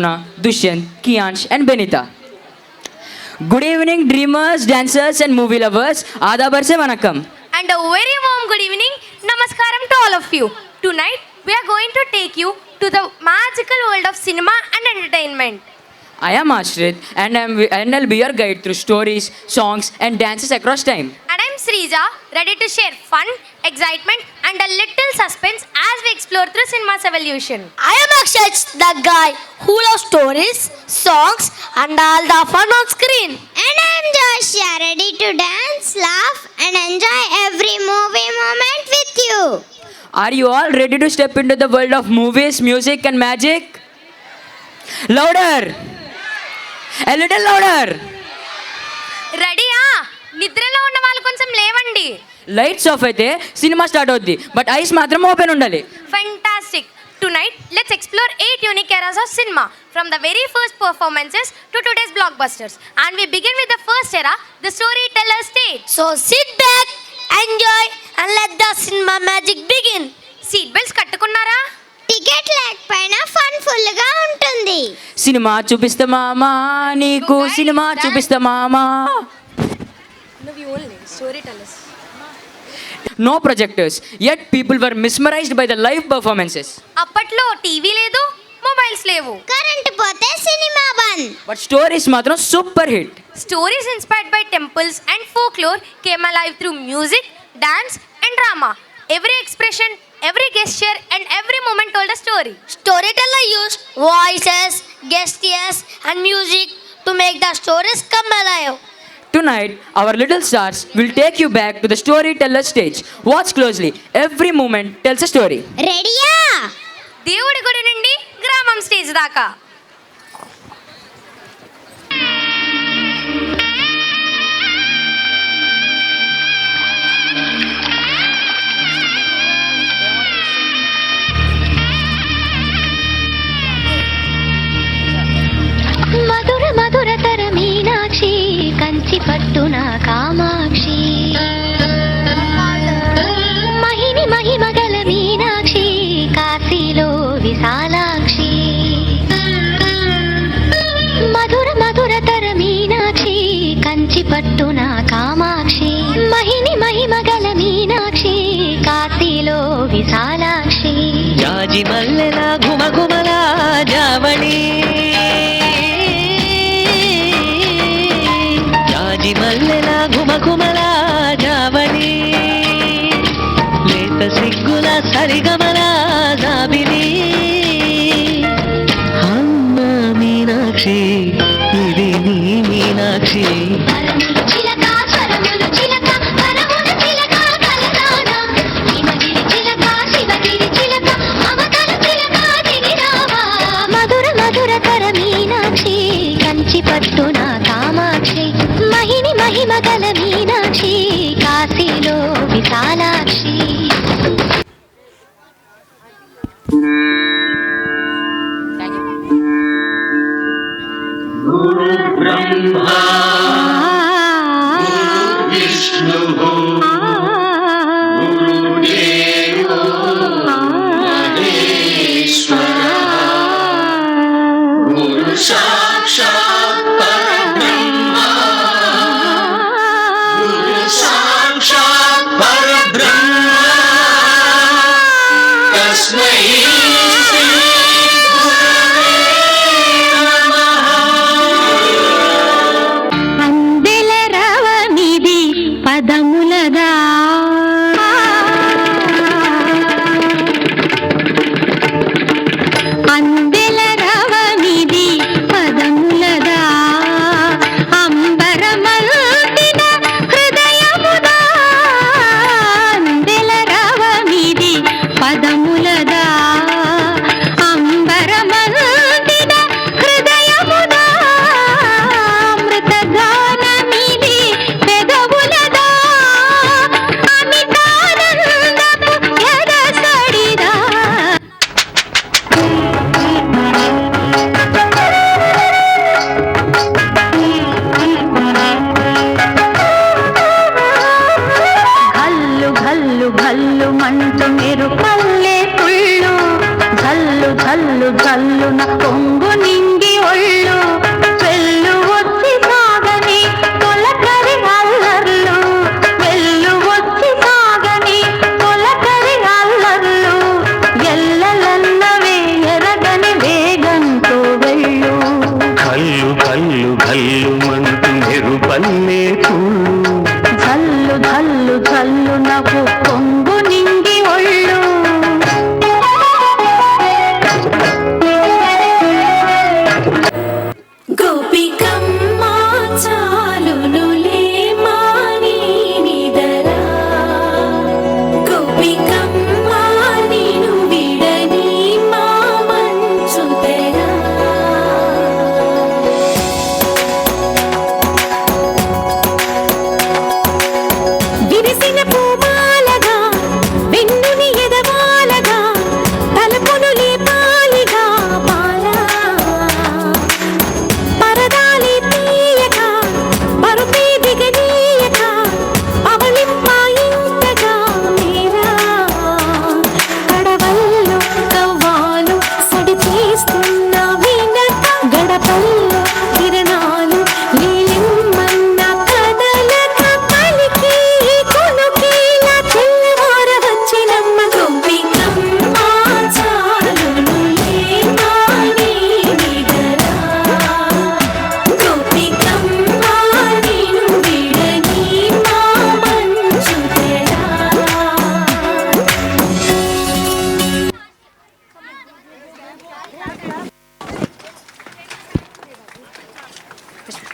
Dushyant, Kiansh, and Benita. Good evening, dreamers, dancers, and movie lovers. Aadabar se vanakkam. And a very warm good evening, namaskaram to all of you. Tonight, we are going to take you to the magical world of cinema and entertainment. I am Ashrit, and I'll be your guide through stories, songs, and dances across time. And I'm Srija, ready to share fun, excitement, and a little suspense as we explore through cinema's evolution. I am Akshay, the guy who loves stories, songs, and all the fun on screen. And I am Joshua, ready to dance, laugh, and enjoy every movie moment with you. Are you all ready to step into the world of movies, music, and magic? Louder! A little louder! రెడీయా నిద్రలో ఉన్న వాళ్ళు కొంచెం లేవండి. Lights off అయితే cinema start అవుద్ది, but ice మాత్రం open ఉండాలి. Fantastic! Tonight, let's explore 8 unique eras of cinema, from the very first performances to today's blockbusters. And we begin with the first era, the storyteller stage. So sit back, enjoy, and let the cinema magic begin. Seat belts కట్టుకున్నారా? Ticket లేకపోయినా fun full గా ఉంటుంది. Cinema చూపిస్తా మామా, నీకు cinema చూపిస్తా మామా. No projectors, yet people were mesmerized by the live performances. అప్పట్లో టీవీ లేదు, మొబైల్స్ లేవు. కరెంట్ పోతే సినిమా బంద్. But stories మాత్రం super hit. Stories inspired by temples and folklore came alive through music, dance, and drama. Every expression, every gesture, and every moment told a story. Storyteller used voices, gestures, and music to make the stories come alive. Tonight, our little stars will take you back to the storyteller stage. Watch closely. Every moment tells a story. రెడీయా? దేవుడి గుడి నుండి గ్రామం stage దాకా. మధుర మధురతర మీనాక్షి కంచి పట్టున కామాక్షి మహిని మహిమగల మీనాక్షి కాశీలో విశాలాక్షి మధుర మధురతర మీనాక్షి కంచి పట్టున కామాక్షి మహిని మహిమగల మీనాక్షి కాశీలో విశాలాక్షి జాజి మల్లెల ఘుమఘుమల జావళి జాజి మల్లెల ఘుమఘుమల జావళి లేత సిగ్గుల సరిగమల జాబిలి అమ్మ మీనాక్షి ఇది నీ మీనాక్షి చిలక స్వరములు చిలక వరముల చిలక కలదాన హిమగిరి చిలక శివగిరి చిలక మమతల చిలక దిగిరావా మధుర మధురతర మీనాక్షి కంచి పట్టున కామాక్షి మహిని మహిమగల మీనాక్షి కాశీలో Vishalakshi Andela రవమిది పదములదా Andela రవమిది పదములదా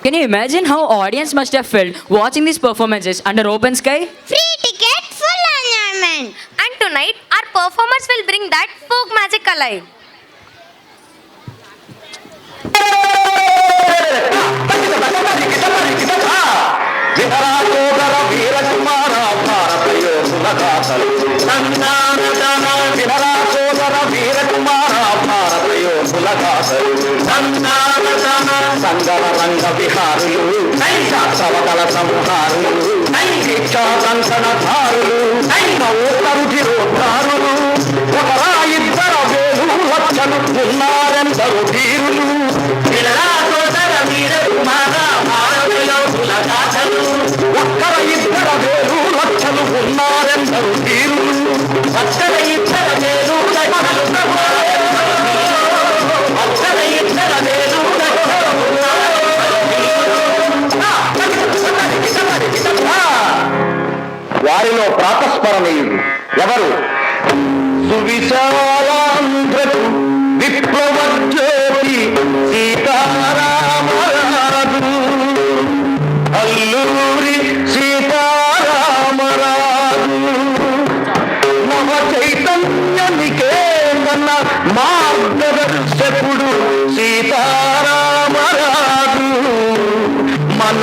Can you imagine how audience must have felt watching these performances under open sky? Free ticket, full enjoyment. And tonight, our performers will bring that folk magic alive. సంగరంగ విహారులు సవదల సంహారులు దీక్షాకంకణధారులు నౌకరుధిరోద్ధారులు ఒకరా ఇద్దర వేలు లక్షలు ఉన్నారెందరు ధీరులు ఒక్కర ఇద్దర వేలు లక్షలు ఉన్నారెందరు ధీరులు ఒక్కర ఇద్దర వేలు ఒక్కర ఇద్దర వేలు వారిలో ప్రాతస్మరణీయులు ఎవరు? సువిశాలాంధ్రకు విప్లవ జ్యోతి సీతారామరాజు, అల్లూరి సీతారామరాజు, నవ చైతన్యనికేతన మార్గదర్శకుడు సీతారామరాజు, మన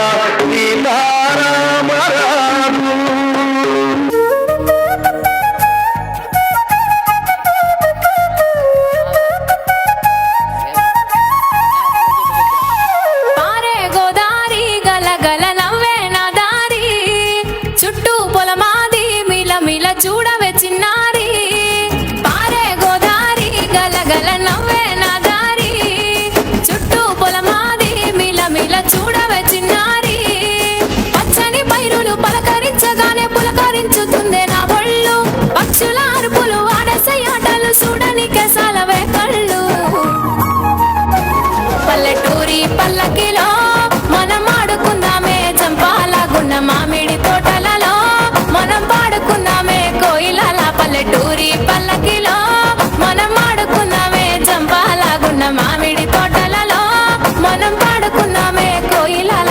సీతారామరాజు. పారే గోదారి గలగల నవ్వే నా దారి, చుట్టూ పొలమాది మిల మిల చూడవే చిన్నారి. పారే గోదారి గలగల నవ్వే నా దారి, చుట్టూ పొలమాది మిల మిల చూడవే చిన్నారి. పచ్చని పైరులు పలకరించగానే పులకరించుతుందే నా ఒళ్ళు, పక్షుల అరుపులు ఆడసే ఆటలు చూడని కేసాలవే కళ్ళు. పల్లెటూరి పల్లకిలో మనం ఆడుకుందామే చంపాలగున్న మామిడి తోటలలో, మనం పాడుకుందామే కోయిలల. పల్లెటూరి పల్లకిలో మనం ఆడుకుందామే చంపాలగున్న మామిడి తోటలలో, మనం పాడుకుందామే కోయిలల.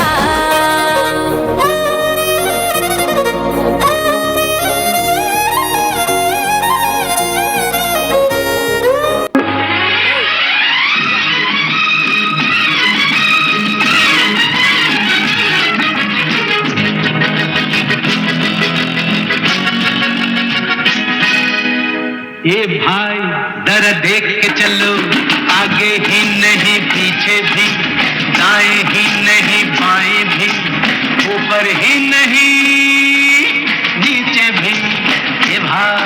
ये भाई दर देख के चलो, आगे ही नहीं पीछे भी, दाएं ही नहीं बाएं भी, ऊपर ही नहीं नीचे भी। ये भाई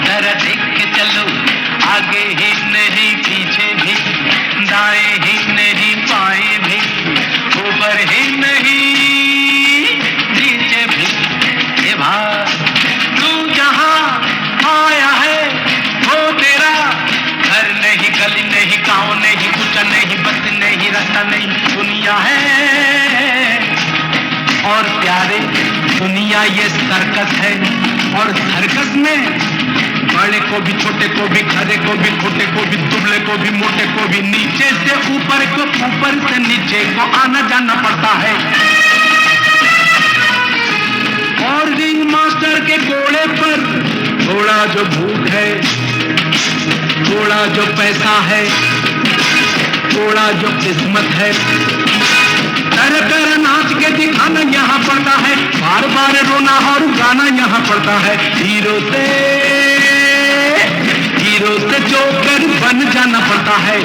दर देख के चलो, आगे ही नहीं पीछे भी, दाएं ही नहीं बाएं भी, ऊपर ही नहीं नीचे भी। ये भाई तू जहां आया है वो तेरा घर नहीं, गली नहीं, गांव नहीं, कुछ नहीं, बस नहीं, रास्ता नहीं, दुनिया है। और प्यारे दुनिया ये सर्कस है, और सर्कस में बड़े को भी, छोटे को भी, खरे को भी, खोटे को भी, दुबले को भी, मोटे को भी, नीचे से ऊपर को, ऊपर से नीचे को आना जाना पड़ता है। और रिंग मास्टर के घोड़े पर थोड़ा जो भूख है, थोड़ा जो पैसा है, थोड़ा जो किस्मत है, कर कर नाच के दिखाना यहाँ पड़ता है, बार बार रोना और गाना यहाँ पड़ता है। हीरो से जोकर बन जाना पड़ता है।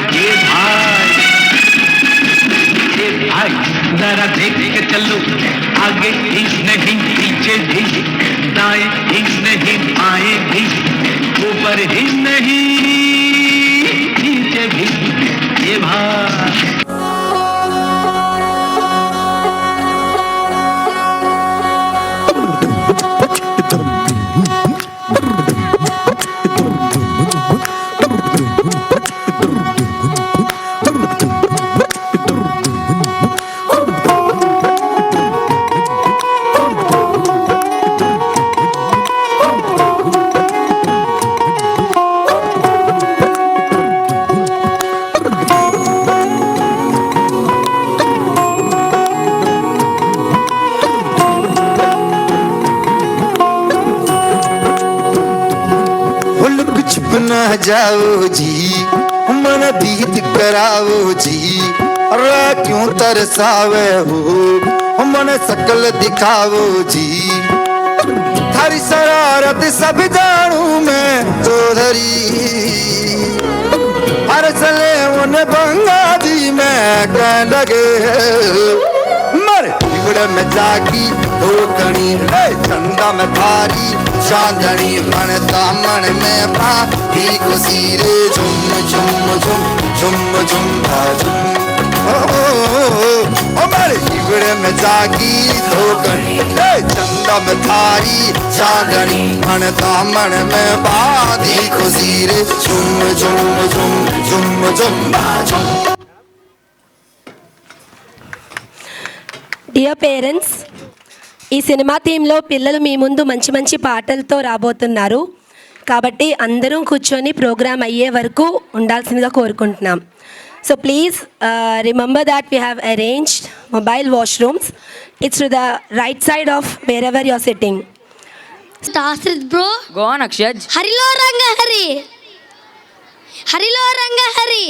ये भाई जरा देख के चलो, आगे ही नहीं पीछे भी, दाएं ही नहीं बाएं भी, ऊपर ही नहीं नीचे भी। ये भाई में जाओ जी, मन बीत कराओ जी, अरे क्यों तरसावे हो मन शकल दिखाओ जी। थारी शरारत सब जानू मैं चौधरी, हर सले उन बंगा जी में कह लगे मर बिगड़ में जागी धोकनी रे चंदा में थारी चांदनी मन दामन में भाभी खुशी रे झुम झुम झुम झुम झुम झुम ओ मर बिगड़ में जागी धोकनी रे चंदा में थारी चांदनी मन दामन में भाभी खुशी रे झुम झुम झुम झुम झुम झुम। డియర్ పేరెంట్స్, ఈ సినిమా థీమ్లో పిల్లలు మీ ముందు మంచి మంచి పాటలతో రాబోతున్నారు కాబట్టి అందరూ కూర్చొని ప్రోగ్రామ్ అయ్యే వరకు ఉండాల్సిందిగా కోరుకుంటున్నాం. So please remember that we have arranged mobile washrooms. It's to the right side of wherever you are sitting. Started bro. Go on, Akshaj. హరిలో రంగ హరి, హరిలో రంగ Hari.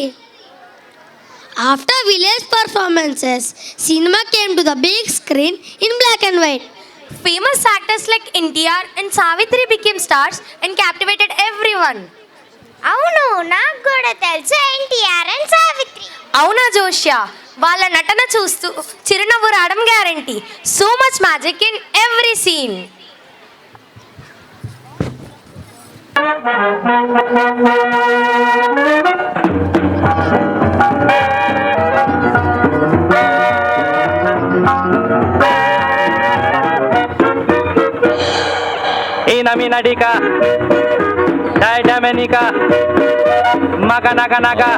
After village performances, cinema came to the big screen in black and white. Famous actors like NTR and Savitri became stars and captivated everyone. అవును, నాకు కూడా తెలుసు NTR and Savitri. అవునా జోష్య, వాళ్ళ నటన చూస్తూ చిరునవ్వు రావడం guarantee. So much magic in every scene. Inaminadika, Didamenika, Maganaganaga,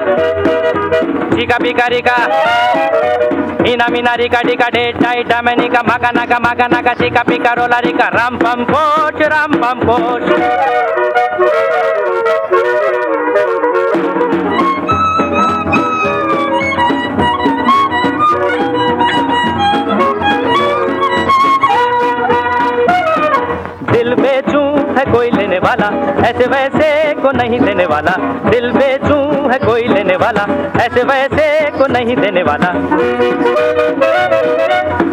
Chika Picarika, Inaminarika, Dika, Didamenika, Maganaga, Maganaga, Chika Picarolarika, Rampam Poch, Rampam Poch. दिल बेचूं है कोई लेने वाला, ऐसे वैसे को नहीं देने वाला. दिल बेचूं है कोई लेने वाला, ऐसे वैसे को नहीं देने वाला.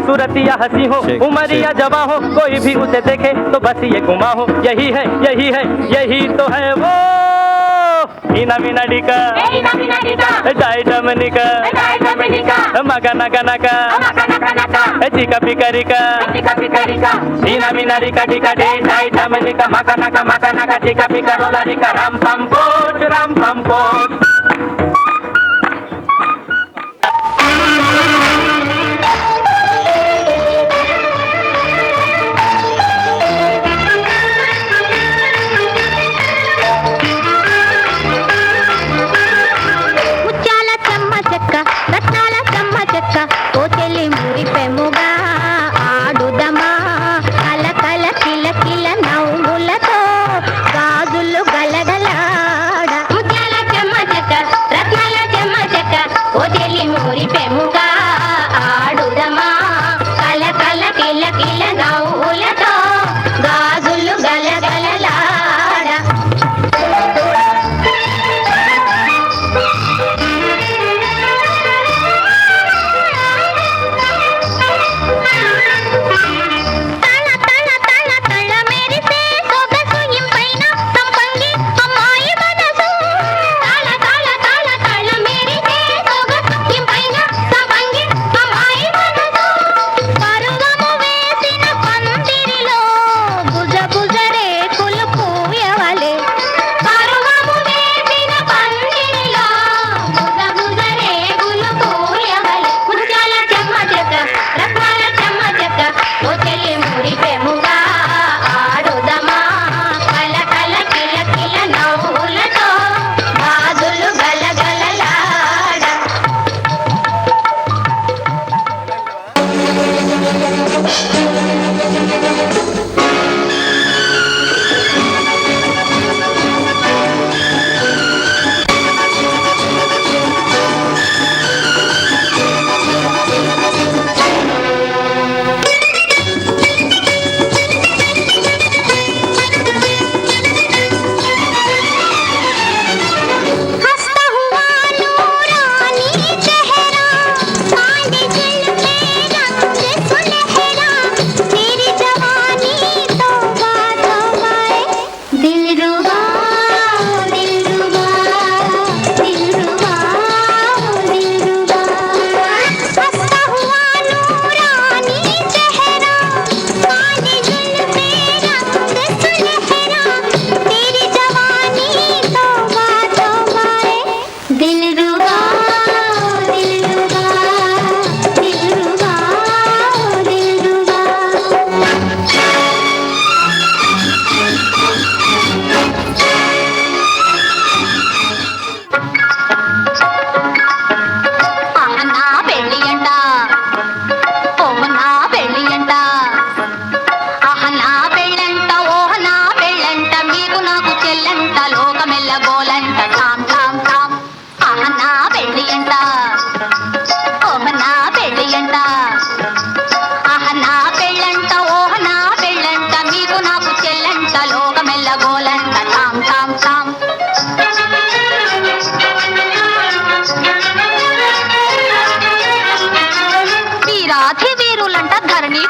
सूरतिया हंसी हो, उमरिया जवां हो, कोई भी उसे देखे तो बस ये गुमा हो. यही है, यही है, यही तो है वो. Inaminadika, Didamenika, Maganaganaga, Chika Picarika, Inaminarika, Dika, Didamenika, Maganaga, Maganaga, Chika Picarolarika, Rampam Poch, Rampam Poch.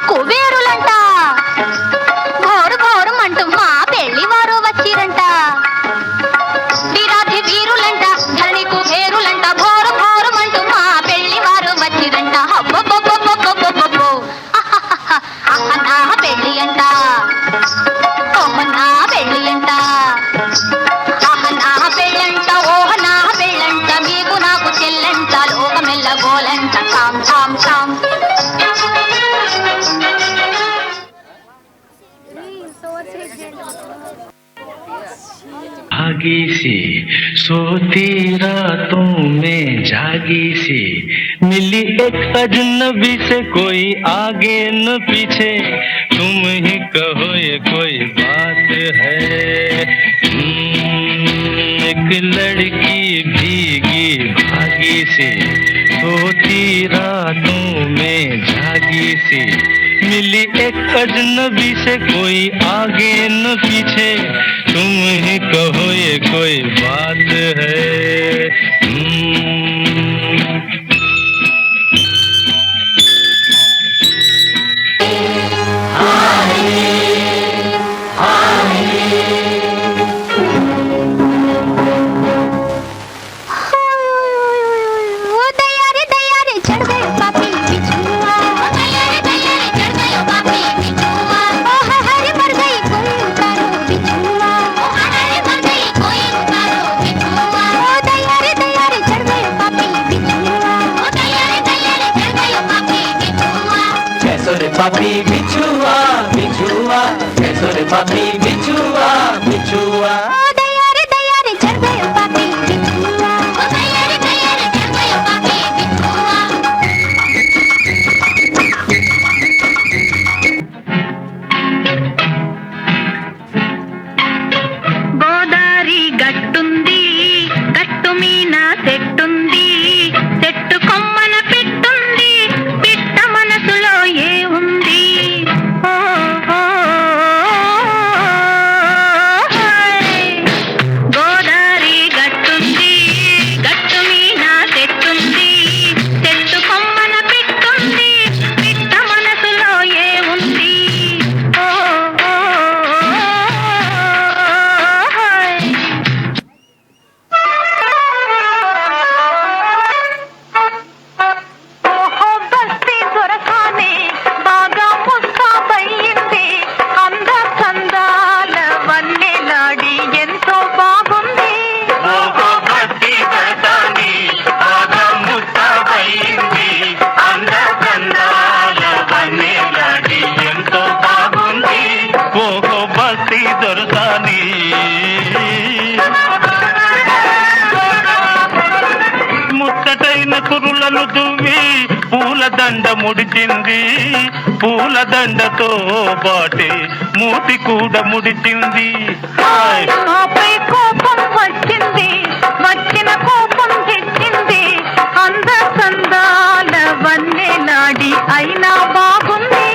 కుబేరులంట ఘోరు ఘోరుమంటూ మా పెళ్లి వారు వచ్చిరంట వీరాధి వీరులంట ధరణి కుబేరులంట ఘోరు ఘోరుమంటూ మా పెళ్లి వారు వచ్చిరంట అబ్బబ్బబ్బబ్బబ్బబ్బబ్బో నా పెళ్లి అంట ఓహ నా పెళ్లి అంట నా పెళ్ళంట ఓహ నా పెళ్ళంట మీకు నాకు చెల్లంట లోకమెల్ల గోలంట టామ్ టామ్ టామ్ भागी सी सोती रातों में जागी सी मिली एक अजनबी से कोई आगे न पीछे तुम ही कहो ये कोई बात है एक लड़की भीगी भागी सी सोती रातों में जागी सी मिली एक अजनबी से कोई आगे न पीछे तुम ही कहो ये कोई बात है पापी बिछुआ बिछुआ कैसो रे पापी बिछुआ बिछुआ दया रे चढ़ गयो पापी बिछुआ ओ दया रे चढ़ गयो पापी बिछुआ గోదారి గట్టుంది గట్టు మీన చెట్టుంది చెట్టు కొమ్మన పెట్టుంది పిట్ట మనసులో ఏ ఉంది ఓ ఓ గోదారి గట్టుంది గట్టు మీన చెట్టుంది చెట్టు కొమ్మన పెట్టుంది పిట్ట మనసులో ఏ ఉంది ఓ ఓ బస్తీ దొరకానే బాగా ముస్తాబయ్యింది అంద చందాల వన్నెలాడి ఎంతో బాగుంది బస్తీ దొరకానే బాగా ముస్తాబయ్యింది అంద చందాల వన్నెలాడి ఎంతో బాగుంది ఓహో బస్తీ దొరకానే ముచ్చటైన కురులను దువ్వి పూలదండ ముడిచింది పూలదండతో బాటే మూతి కూడా ముడిచింది నాపై కోపం వచ్చింది వచ్చిన కోపం తెచ్చింది అంద చందాల వన్నెలాడి అయినా బాగుంది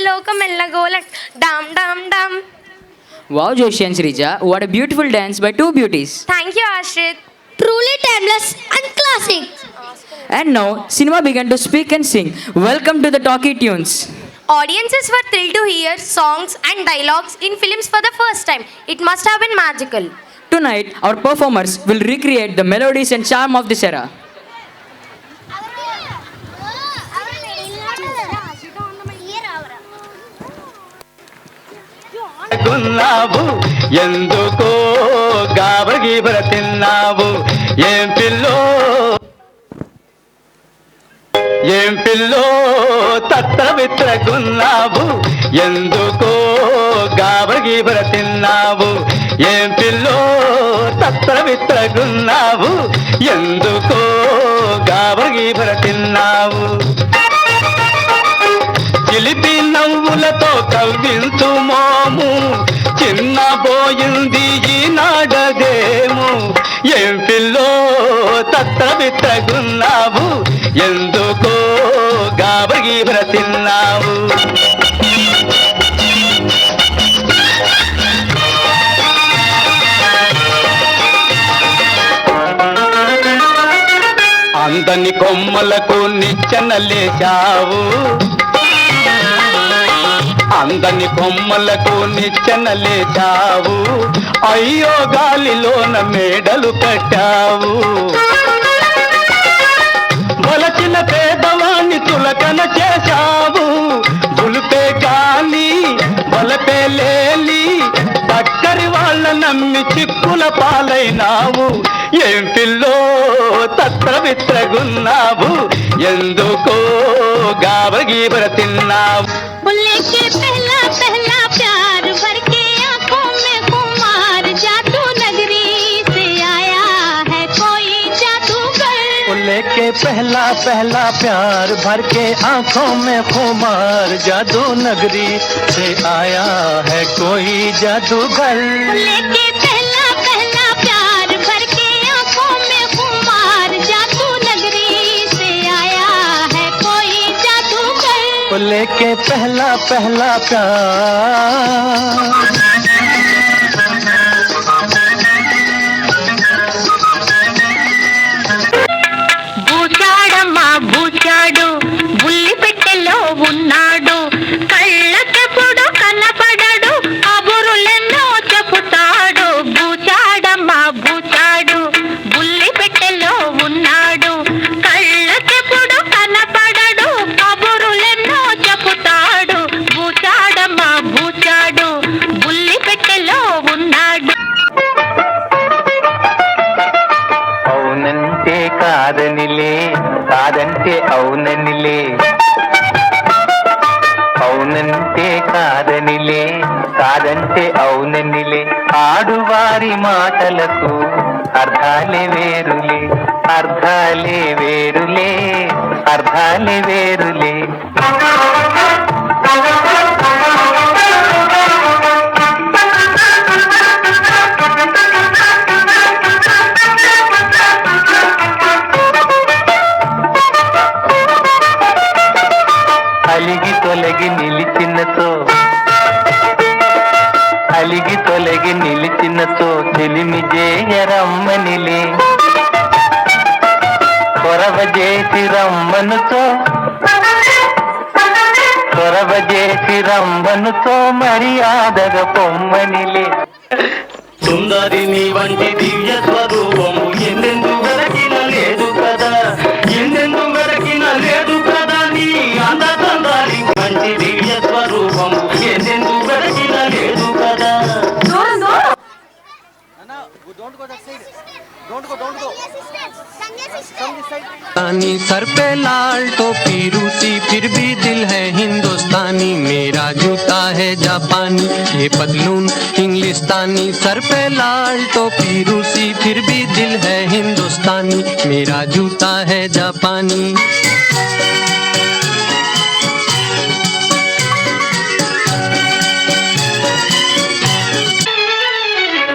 లోకమెల్ల గోలంట డామ్ డామ్ డామ్. Wow, Joshi and Srija, what a beautiful dance by two beauties. Thank you, Ashrit. Truly timeless and classic. And now, cinema began to speak and sing. Welcome to the Talkie Tunes. Audiences were thrilled to hear songs and dialogues in films for the first time. It must have been magical. Tonight, our performers will recreate the melodies and charm of this era. గున్నావు ఎందుకో గాబరగీబర తిన్నావు ఏం pillow తత్తవిత్రగున్నావు ఎందుకో గాబరగీబర తిన్నావు ఏం pillow తత్తవిత్రగున్నావు ఎందుకో గాబరగీబర తిన్నావు చిలిపి నవ్వులతో కవ్వించు మోము చిన్నబోయింది ఈనాడదేము ఏం పిల్లో తత్తవిత్తగున్నావు ఎందుకో గాబరగీబర తిన్నావు అందని కొమ్మలకు నిచ్చెనలేశావు, అందని కొమ్మలకు నిచ్చెనలేశావు, అయ్యో గాలిలోన మేడలు కట్టావు. వలచిన పేదవాణ్ణి తులకన చేశావు, దులిపే గాలి వలపే లేలి, పక్కరి వాళ్ళ నమ్మి చిక్కుల పాలైనావు. ఏం పిల్లో తత్రవిత్రగున్నావు, ఎందుకో గాబరగీబర తిన్నావు. के पहला पहला प्यार भर के आंखों में खुमार, जादू नगरी से आया है कोई जादूगर. लेके पहला पहला प्यार भर के आंखों में खुमार, जादू नगरी से आया है कोई जादूगर. लेके पहला पहला प्यार भर के आंखों में खुमार, जादू नगरी से आया है कोई जादूगर. लेके पहला पहला प्यार. బూచాడమ్మా బూచాడు, బుల్లి పెట్టెలో ఉన్నాడు, కళ్ళకెప్పుడు కనపడడు, కబురులెన్నో చెబుతాడు. బూచాడమ్మా బూచాడు, బుల్లి పెట్టెలో ఉన్నాడు, కళ్ళకెప్పుడు కనపడడు, కబురులెన్నో చెబుతాడు. బూచాడమ్మా బూచాడు, బుల్లి పెట్టెలో ఉన్నాడు. అవునంటే కాదనిలే, కాదంటే అవుననిలే, అవునంటే కాదనిలే, కాదంటే అవుననిలే, ఆడువారి మాటలకు అర్థాలే వేరులే, అర్థాలే వేరులే, అర్థాలే వేరులే. అలిగి తొలగి నిలిచినతో, అలిగి తొలగి నిలిచినతో, చెలిమి జేయరమ్మనిలే, కొరవ చేసి రమ్మనుతో, కొరవ చేసి రమ్మనుతో, మర్యాదగా పొమ్మనిలే. సుందరిని వంటి దివ్య స్వరూపము ఎందెందు వెలకిన లేదు కదా, ఎందెందు వెలకిన లేదు కదా, నీ అందరి మంచి దివ్య స్వరూపము ఎందెందు వెలకిన లేదు కదా. सर पे लाल टोपी रूसी, फिर भी दिल है हिंदुस्तानी, मेरा जूता है जापानी, ये पतलून इंग्लिस्तानी. सर पे लाल टोपी रूसी, फिर भी दिल है हिंदुस्तानी, मेरा जूता है जापानी.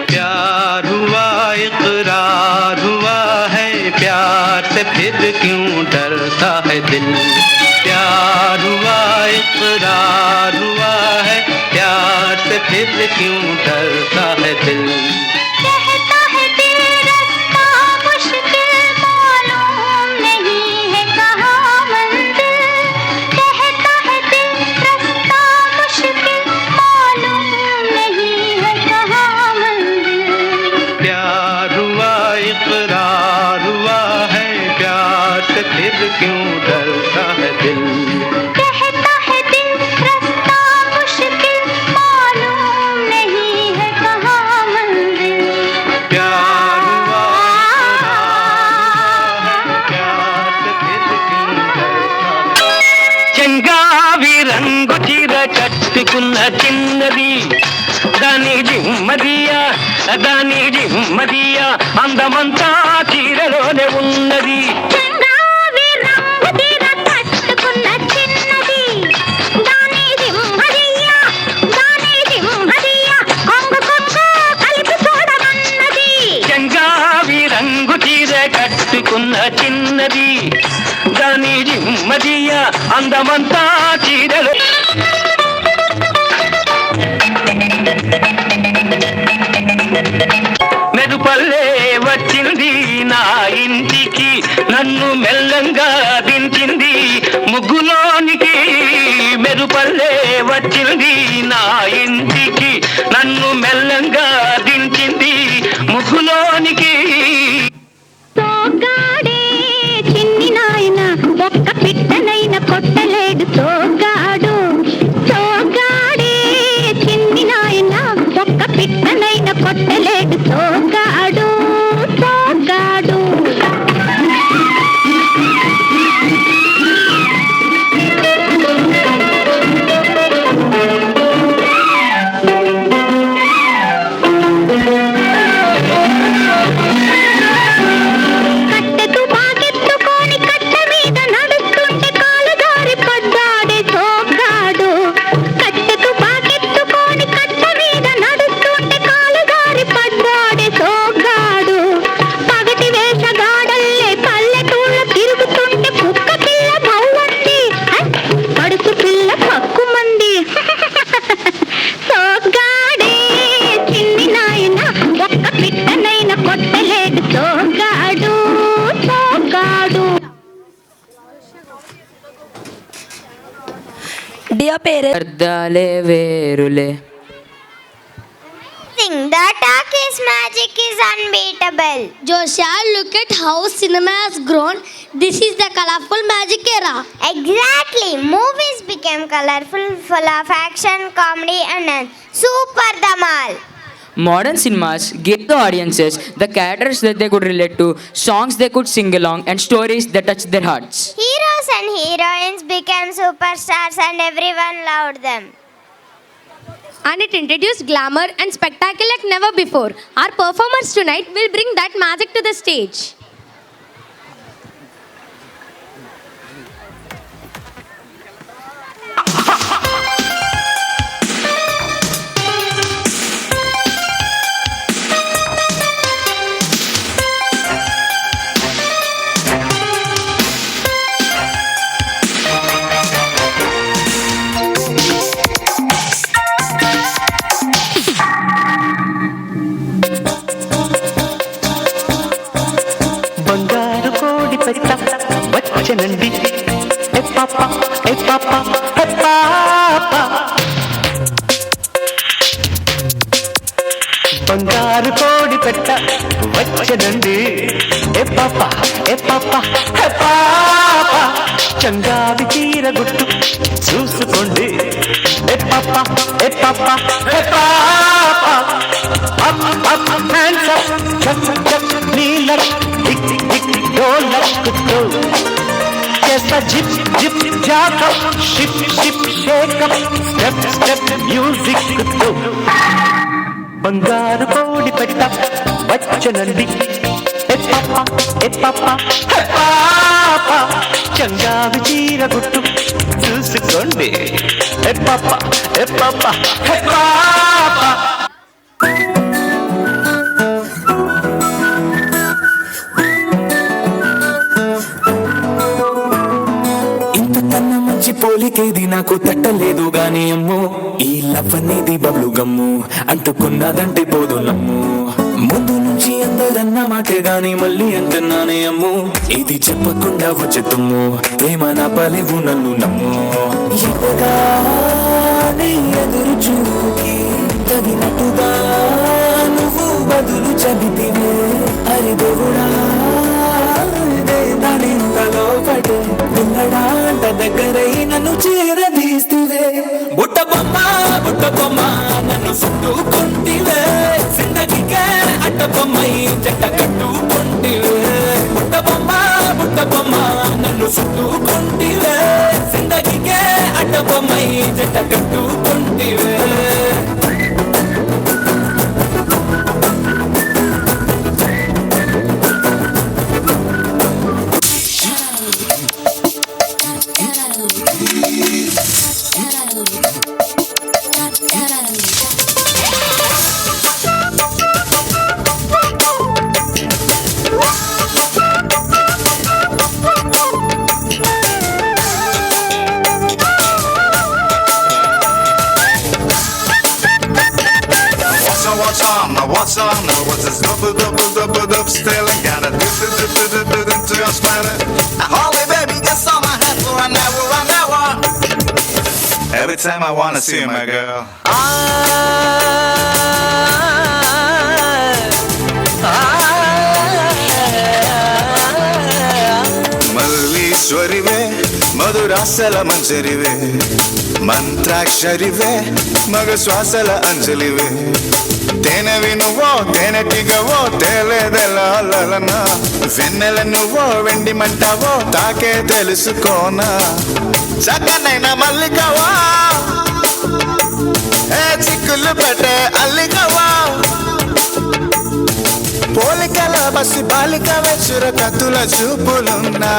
प्यार हुआ इकरार हुआ है, प्यार से फिर क्यों डरता है दिल. प्यार हुआ इकरार हुआ है, प्यार से फिर क्यों डरता है दिल. कहता है दिल रास्ता मुश्किल, मालूम नहीं है कहाँ मंजिल. कहता है दिल रास्ता मुश्किल, मालूम नहीं है कहाँ मंजिल. प्यार हुआ इकरार हुआ है, प्यार से फिर क्यों डरता है दिल. कहता है दिल रास्ता मुश्किल, मालूम नहीं है कहाँ मंजिल. प्यार हुआ इकरार हुआ है, प्यार से फिर क्यों डरता है. చెంగావి రంగు చీర కట్టుకున్న చిన్నది, దాని జిమ్మదియా, దాని జిమ్మదియా, అందమంతా చీరలోనే ఉన్నది. చెంగావి రంగు చీర కట్టుకున్న చిన్నది, దాని జిమ్మదియ, దాని జిమ్మదియ, కొంగు కొంగు కలిపి చూడమన్నది. చెంగావి రంగు చీర కట్టుకున్న చిన్నది, దాని జిమ్మదియా, అందమంతా చీరలో. మెరుపల్లే వచ్చింది వచ్చింది నా ఇంటికి, నన్ను మెల్లంగా దించింది ముగ్గులోనికి, మెరుపల్లే వచ్చింది నా ఇంటికి, నన్ను మెల్లంగా దించింది ముగ్గులోనికి. తోగాడే చిన్ని నాయన ఒక్క పిట్టనైన కొట్టలేడు తోగాడు. తోగాడే చిన్ని నాయన ఒక్క పిట్టనైన కొట్టలేడు తోగాడు. తోగాడు Dear parents, అర్థాలే వేరులే. The talkies magic is unbeatable. Joshua, look at how cinema has grown. This is the colorful magic era. Exactly. Movies became colorful, full of action, comedy and super dhamal. Modern cinemas gave the audiences the characters that they could relate to, songs they could sing along, and stories that touched their hearts. Heroes and heroines became superstars and everyone loved them. And it introduced glamour and spectacle like never before. Our performers tonight will bring that magic to the stage. బంగారు కోడి పెట్ట వచ్చనండి, ఏ పాప ఏ పాప ఏ పాప. బంగారు కోడి పెట్ట వచ్చనండి, ఏ పాప ఏ పాప ఏ పాప. చంగావి చీర గుట్టు చూసుకోండి, ఏ పాప ఏ పాప ఏ పాప. అప్ అప్ హ్యాండ్స్ అప్ చక్ చక్ నీలక్ టిక్ టిక్ డోలక్ తో. कैसा जिप जिप जाकप ship ship shake up step step music तो. బంగారు కోడి పెట్ట వచ్చనండి, ఏ పాప ఏ పాప ఏ పాప. చంగావి చీర గుట్టు చూసుకోండి, ఏ పాప ఏ పాప ఏ పాప. పోలికేది నాకు తట్టలేదు గాని అమ్మో, ఈ లవ్ అనేది బబ్లు గమ్ము అంటుకున్నదంటే పోదు నమ్ము. ముందు నుంచి అందరన్న మాటే గాని మళ్ళీ అంటున్నానే అమ్ము, ఇది చెప్పకుండా వచ్చే తుమ్ము ప్రేమ నా పలేవు నన్ను నమ్ము. ఎదురుగానే ఎదురు చూకి తగినట్టుగా నువ్వు బదులు చదివితే అరి దేవుడా దానింతలో పడే పిల్లడాంట దగ్గరై నన్ను చేరదీస్తువే. బుట్ట బొమ్మ నన్ను చుట్టుకుంటివే, జిందగీకే అట్ట బొమ్మై జట్ట కట్టుకుంటివే. బుట్ట బొమ్మ నన్ను చుట్టుకుంటివే, జిందగీకే అట్ట బొమ్మై జట్ట కట్టుకుంటివే. What's on? What's this? Double still and got a dip into your sweater. Holy baby, gets on my head for an hour. Every time I wanna see my girl. మల్లీశ్వరివే మధురాసల మంజరివే మంత్రాక్షరివే మగ శ్వాసల అంజలివే తేనెవి నువ్వో తేనెటిగవో తేలేదెలనా వెన్నెల నువ్వో వెండి మంటావో తాకే తెలుసుకోనా చక్కనైన మల్లికవా ఏ చిక్కులు పెట్టే అల్లికవా పోలికల బసి బాలికవే చురకత్తుల చూపులున్నా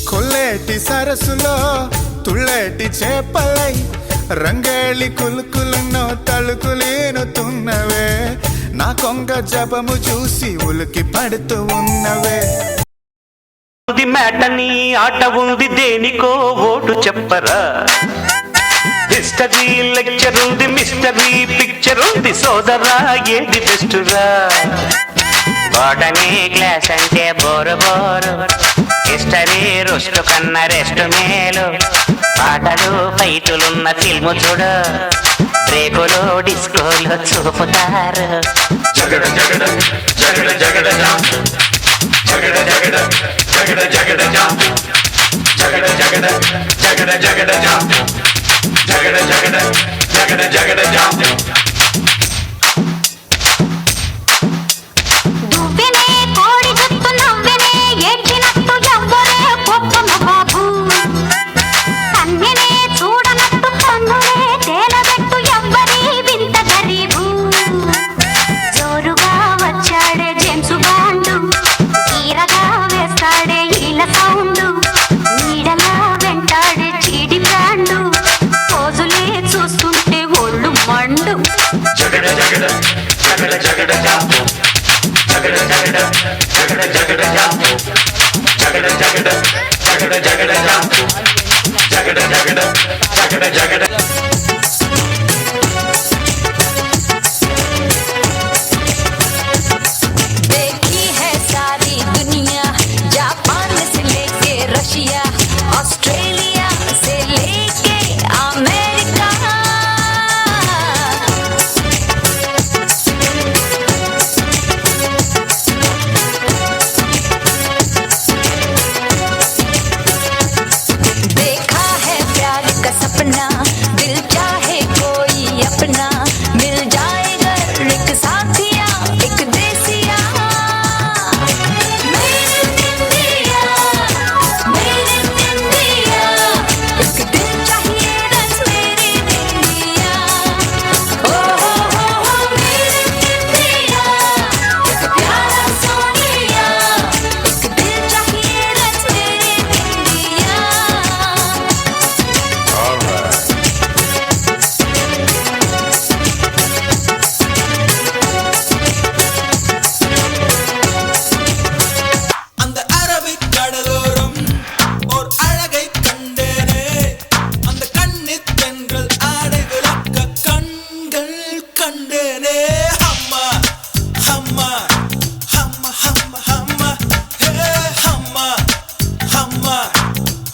కొల్లేటి సరస్సులో తుళ్ళేటి చేపలై రంగేళి కులుకులను తలుకులేనుతున్నవే నా కొంగ జపము చూసి ఉలికి పడుతూ ఉన్నవే మేటని ఆట ఉంది దేనికో ఓటు చెప్పరా హిస్టరీ లెక్చర్ ఉంది మిస్టరీ పిక్చర్ ఉంది సోదరా ఏది బెస్టురా బాటనీ క్లాస్ అంటే బోరు బోరు హిస్టరీ రుస్టు కన్న రెస్ట్ మేలు పాటలు ఫైటులున్న ఫిల్ము చూడు బ్రేకులు డిస్కోలు చూపుతారు జగడ జగడ జగడ జగడ జగడ జగడ జగడ జగడ జగడ జగడ జగడ జగడ జగడ జగడ జగడ జగడ దువ్వెనే కోడి గుత్తు నవ్వెనే ఏడ్చినట్టు ఎవ్వరే పొప్పమ బాబు కన్నెనే చూడనట్టు కన్నునే తేలబెట్టు ఎవ్వరి వింత గరీబు జోరుగా వచ్చాడే జేమ్స్ బాండు ఈరగా వేస్తాడే ఈల సౌండు నీడలా వెంటాడే చీడి బ్రాండు పోజులే చూస్తుంటే ఒళ్ళు మండు జగడ జగడ జగడ జగడ జగడ జగడ జగడ జగడ జగడ జగడ జగడ జగడ జగడ జగడ జగడ జగడ देखी है सारी दुनिया जापान से लेके रशिया ऑस्ट्रेलिया से लेके अमेरिका देखा है प्यार का सपना दिल चाहे कोई अपना मिल जाएगा एक साथिया एक देसिया मेरे इंडिया एक दिल चाहिए रस मेरे इंडिया ओ हो मेरे इंडिया एक प्यारा सोनिया एक दिल चाहिए रस मेरे इंडिया அந்த அரபிக் கடலோரம் ஓர் அழகை கண்டேனே அந்த கண்ணித் தென்றல் ஆடை விளக்க கண்கள் கண்டேனே ஹம்மா ஹம்மா ஹம்மா ஹம்மா ஹம்மா ஹே ஹம்மா ஹம்மா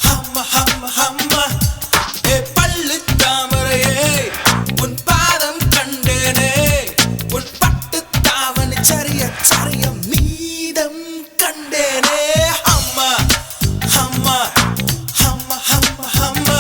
ஹம்மா ஹம்மா ஹம்மா ஏ பள்ளி தாமரையே உன் பாதம் கண்டேனே உன் பட்டு தாவணி சரிய சரியம் நீதம் கண்டேனே ஹம்மா ஹம்மா ஹம்மா ஹம்மா ஹம்மா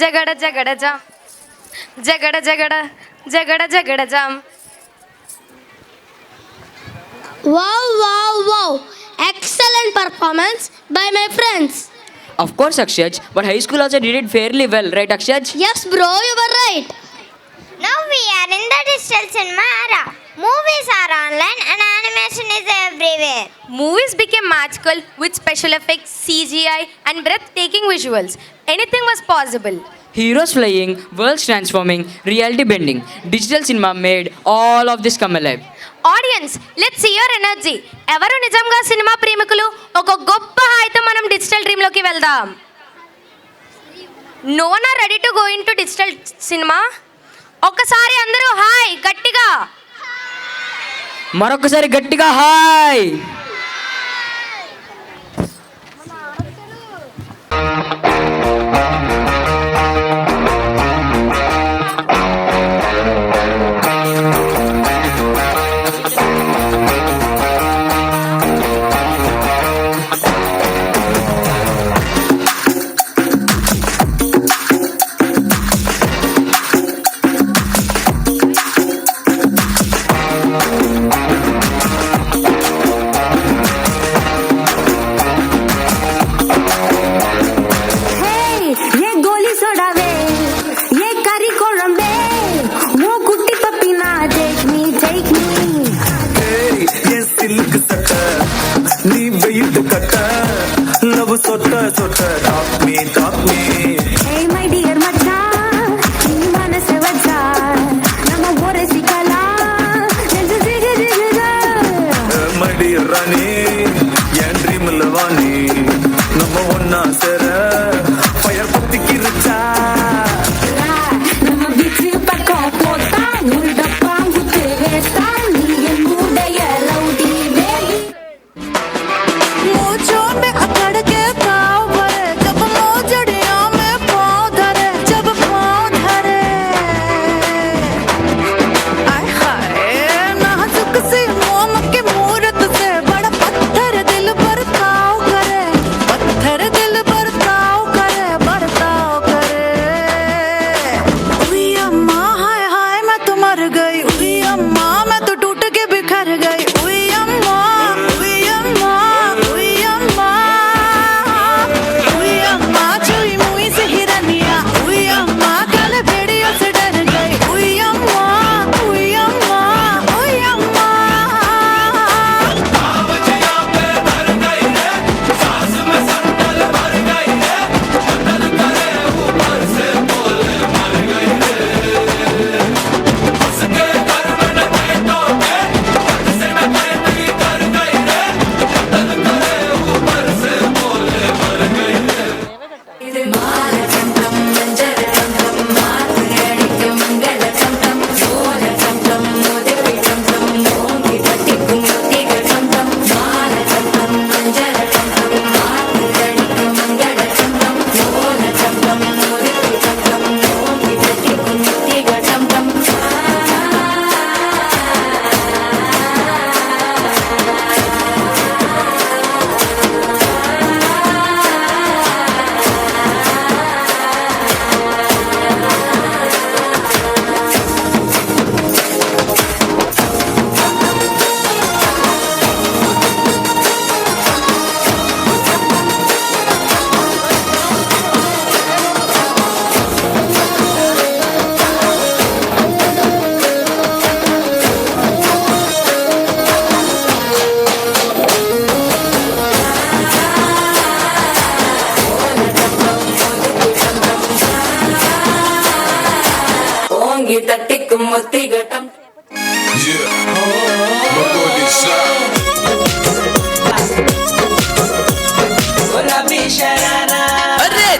జగడ జగడ jam Jagada Jagada Jagada Jagada jam Wow. Excellent performance by my friends. Of course, Akshaj, but high school also did it fairly well, right, Akshaj? Yes, bro, you were right. Now we we are in the digital cinema era. Movies are online and animation is everywhere. Movies became magical with special effects, CGI, and breathtaking visuals. Anything was possible. Heroes flying, worlds transforming, reality bending. Digital cinema made all of this come alive. Audience let's see your energy. ఎవరు నిజంగా cinema ప్రేమికులు? ఒక గొప్ప హాయితో మనం digital డ్రీమ్లోకి వెళ్దాం. No one are ready to go into digital cinema. ఒక్కసారి అందరూ హాయ్ గట్టిగా. మరొకసారి గట్టిగా హాయ్.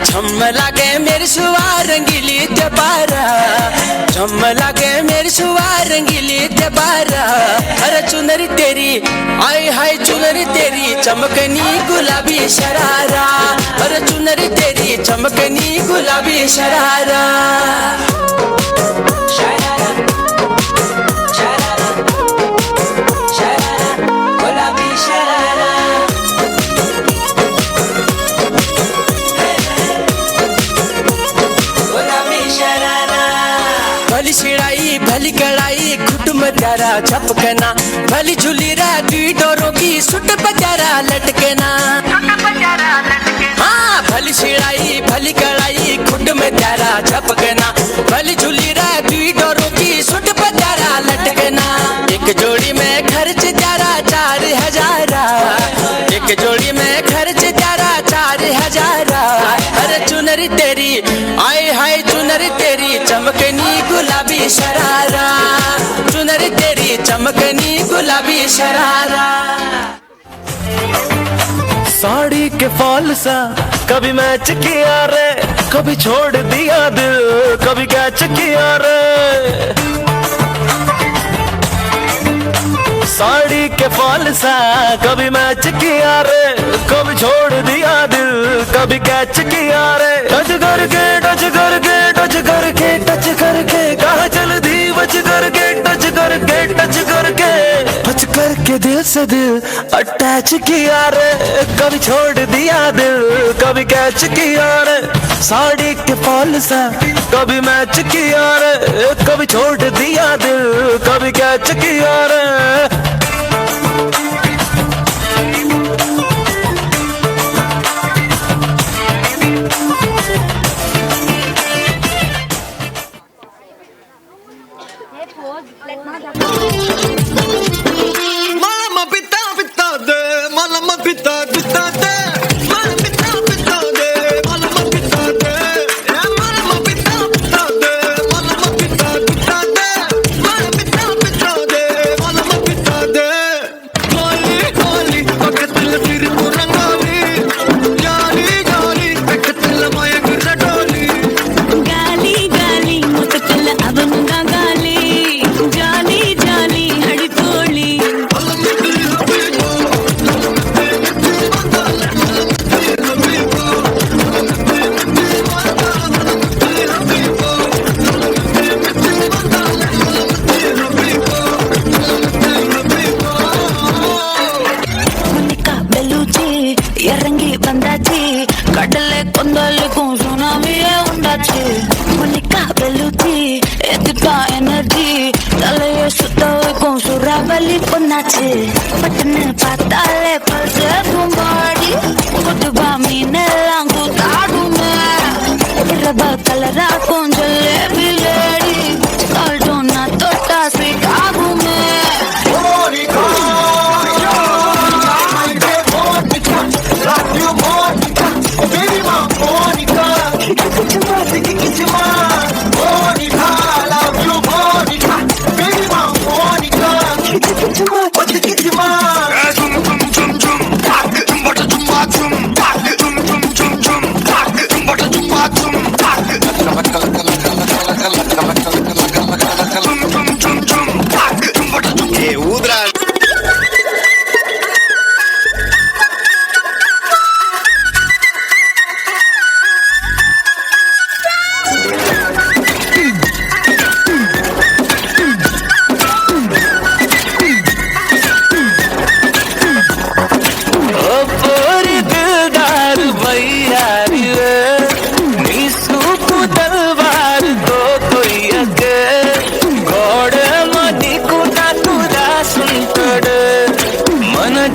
झमला के मेरी सुवार रंगीली ते बारा, झमला के मेरी सुवार रंगीली ते बारा। अरे चुनरी तेरी आई हाय चुनरी तेरी चमकनी गुलाबी शरारा, अरे चुनरी तेरी चमकनी गुलाबी शरारा। भली छिड़ाई भली कड़ाई कुटुम त्यारा छपकना, भली झूली दी डोरों की सुट बजारा लटकना। हाँ भली छिड़ाई भली कड़ाई कुटुम त्यारा छपकना, भली झूली दी डोरों की एक जोड़ी में खर्च तेरा 4000, एक जोड़ी में खर्च तेरा 4000। अरे चुनरी तेरी आए हाय चुनरी तेरी चमकनी गुलाबी शरारा, चुनरी तेरी चमकनी गुलाबी शरारा। साड़ी के फॉल सा कभी मैच किया रे, कभी छोड़ दिया दिल, कभी कैच किया रे। साड़ी के फॉल सा कभी मैच किया रे, कभी छोड़ दिया दिल, कभी कैच किया रे। टच करके टच करके टच करके टच करके कहाँ चल दी बच करके टच करके टच करके टच करके दिल से दिल अटैच किया रे, कभी छोड़ दिया दिल, कभी कैच किया रे। साड़ी के फॉल सा कभी मैच किया रे, कभी छोड़ दिया दिल, कभी कैच किया रे। Mama pita pita de, mama pita pita de, mama pita pita de, mama pita de, mama pita pita de, mama pita pita de, mama pita pita de, mama pita de. Goli goli, pakatil fir purangali, jali jali, pakatil maya gradoli. गाली गाली मुतकल अवंगा गाली, जाली जाली हड़ी तोली। मुनिका बेलूची ఎర్రంగి బందాచి కడలే కొందలకు సునామీయే ఉండొచ్చు। మునికా బెలుచి ఎత్తుతా energy தலையே சுத்தவைக்கும் சுறாவலி பொண்ணாச்சு। பட்டுன்னு பார்த்தாலே பல்சே கும்பாடி குத்துபா மீனெல்லாம் கூத்தாடுமே। இரவ கலராக்கும் ஜல்லேபி லேடி சால்ட்டும் நான் தொட்டா ஸ்வீட் ஆகுமே।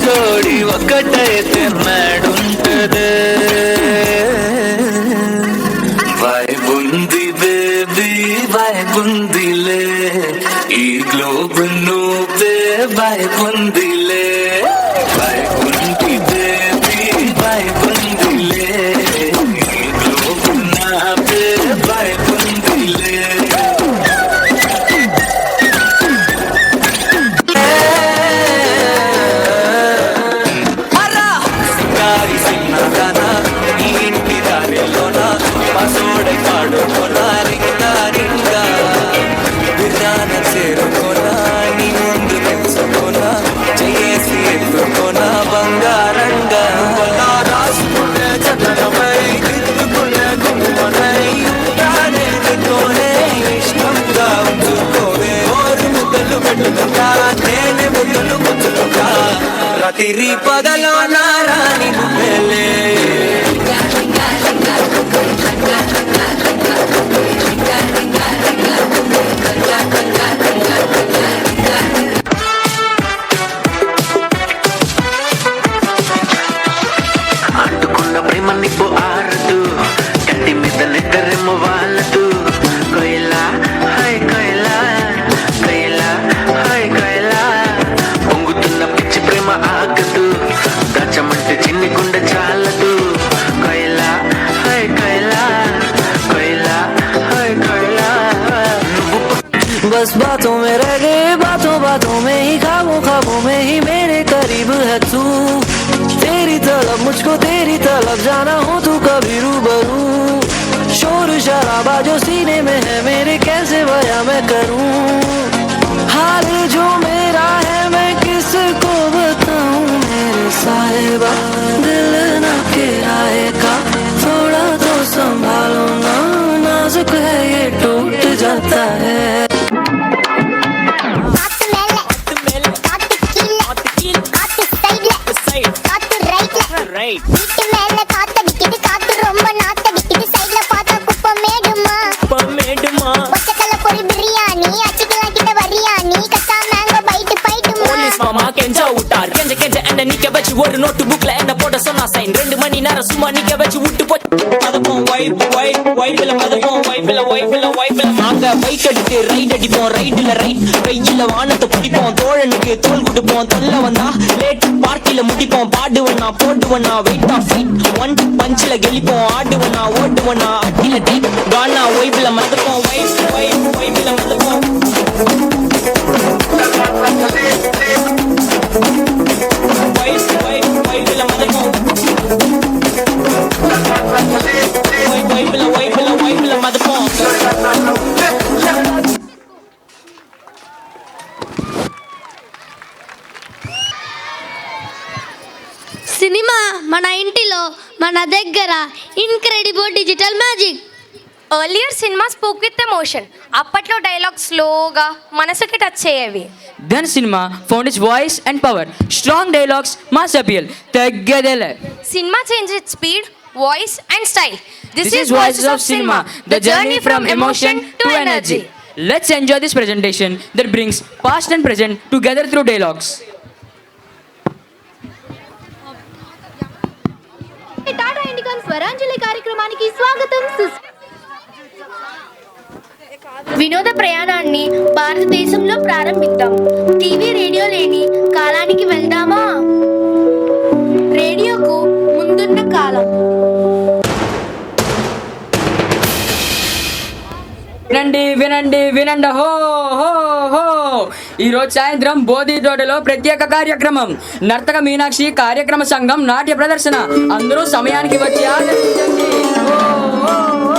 జోడి ఒకటైతే మేడుంటదే వైబుంది బేబీ వైబుందిలే ఈ గ్లోబ్ నువ్వే వైబుందిలే వైబుంది బేబీ వైబుందిలే ఈ గ్లోబ్ నావే వైబుందిలే రాత్రి పగలో నారాని నువ్వేలే అంటుకున్న ప్రేమ నిప్పు ఆరదు కంటి మీద నిద్రేమో వాళ్ళదు కొయిలా హై కొయిలా కొయిలా హై కొయిలా खाबों खाबों में ही मेरे करीब है तू, तेरी तलब मुझको तेरी तलब जाना हो तू कभी रूबरू, शोर शराबा जो सीने में है मेरे कैसे बयां मैं करूं, हाल जो मेरा है मैं किसको बताऊं मेरे साहिबा, दिल ना किराए का थोड़ा तो संभालो ना, नाजुक है ये टूट जाता है। ஒரு நோட்டு புக்ல என்ன போட சொன்னா சைன் 2 மணி நேரம் சும்மா நிக்க வச்சு விட்டு போய் மதப்போம் வைப்ல மதப்போம் வைப்ல நாங்க பைக் அடிச்சு ரைட் அடிப்போம் ரைட்ல ரைட் கையில வானத்தை பிடிப்போம் தோழனுக்கு தோல் கொடுப்போம் தொல்ல வந்தா லேட் பார்ட்டில முடிப்போம் பாடுவனா போடுவனா வெயிட் ஆஃப் ஃபைட் ஒன் பஞ்ச்ல கெலிப்போம் ஆடுவனா ஓடுவனா அடில டேக் கானா வைப்ல மதப்போம் வைப்ல மதப்போம் సినిమా మన ఇంటిలో మన దగ్గర incredible digital magic. Earlier cinema spoke with emotion. అప్పట్లో డైలాగ్ స్లోగా మనసుకి టచ్ అయ్యేవి. Then cinema found its voice and power. Strong dialogues, mass appeal. Together. Cinema changed its speed, voice and style. This is Voices of Cinema, the journey from emotion to energy. Let's enjoy this presentation that brings past and present together through dialogues. Tata ఇండికాన్ Swaranjali కార్యక్రమానికి స్వాగతం. వినోద ప్రయాణాన్ని భారతదేశంలో ప్రారంభిద్దాం. TV radio లేని కాలానికి వెళ్దామా? రేడియోకు ముందున్న కాలం. వినండి హో హో హో. ఈరోజు సాయంత్రం బోధి తోటలో ప్రత్యేక కార్యక్రమం. నర్తక మీనాక్షి కార్యక్రమ సంఘం నాట్య ప్రదర్శన. అందరూ సమయానికి వచ్చి ఆదరించండి. హో హో హో.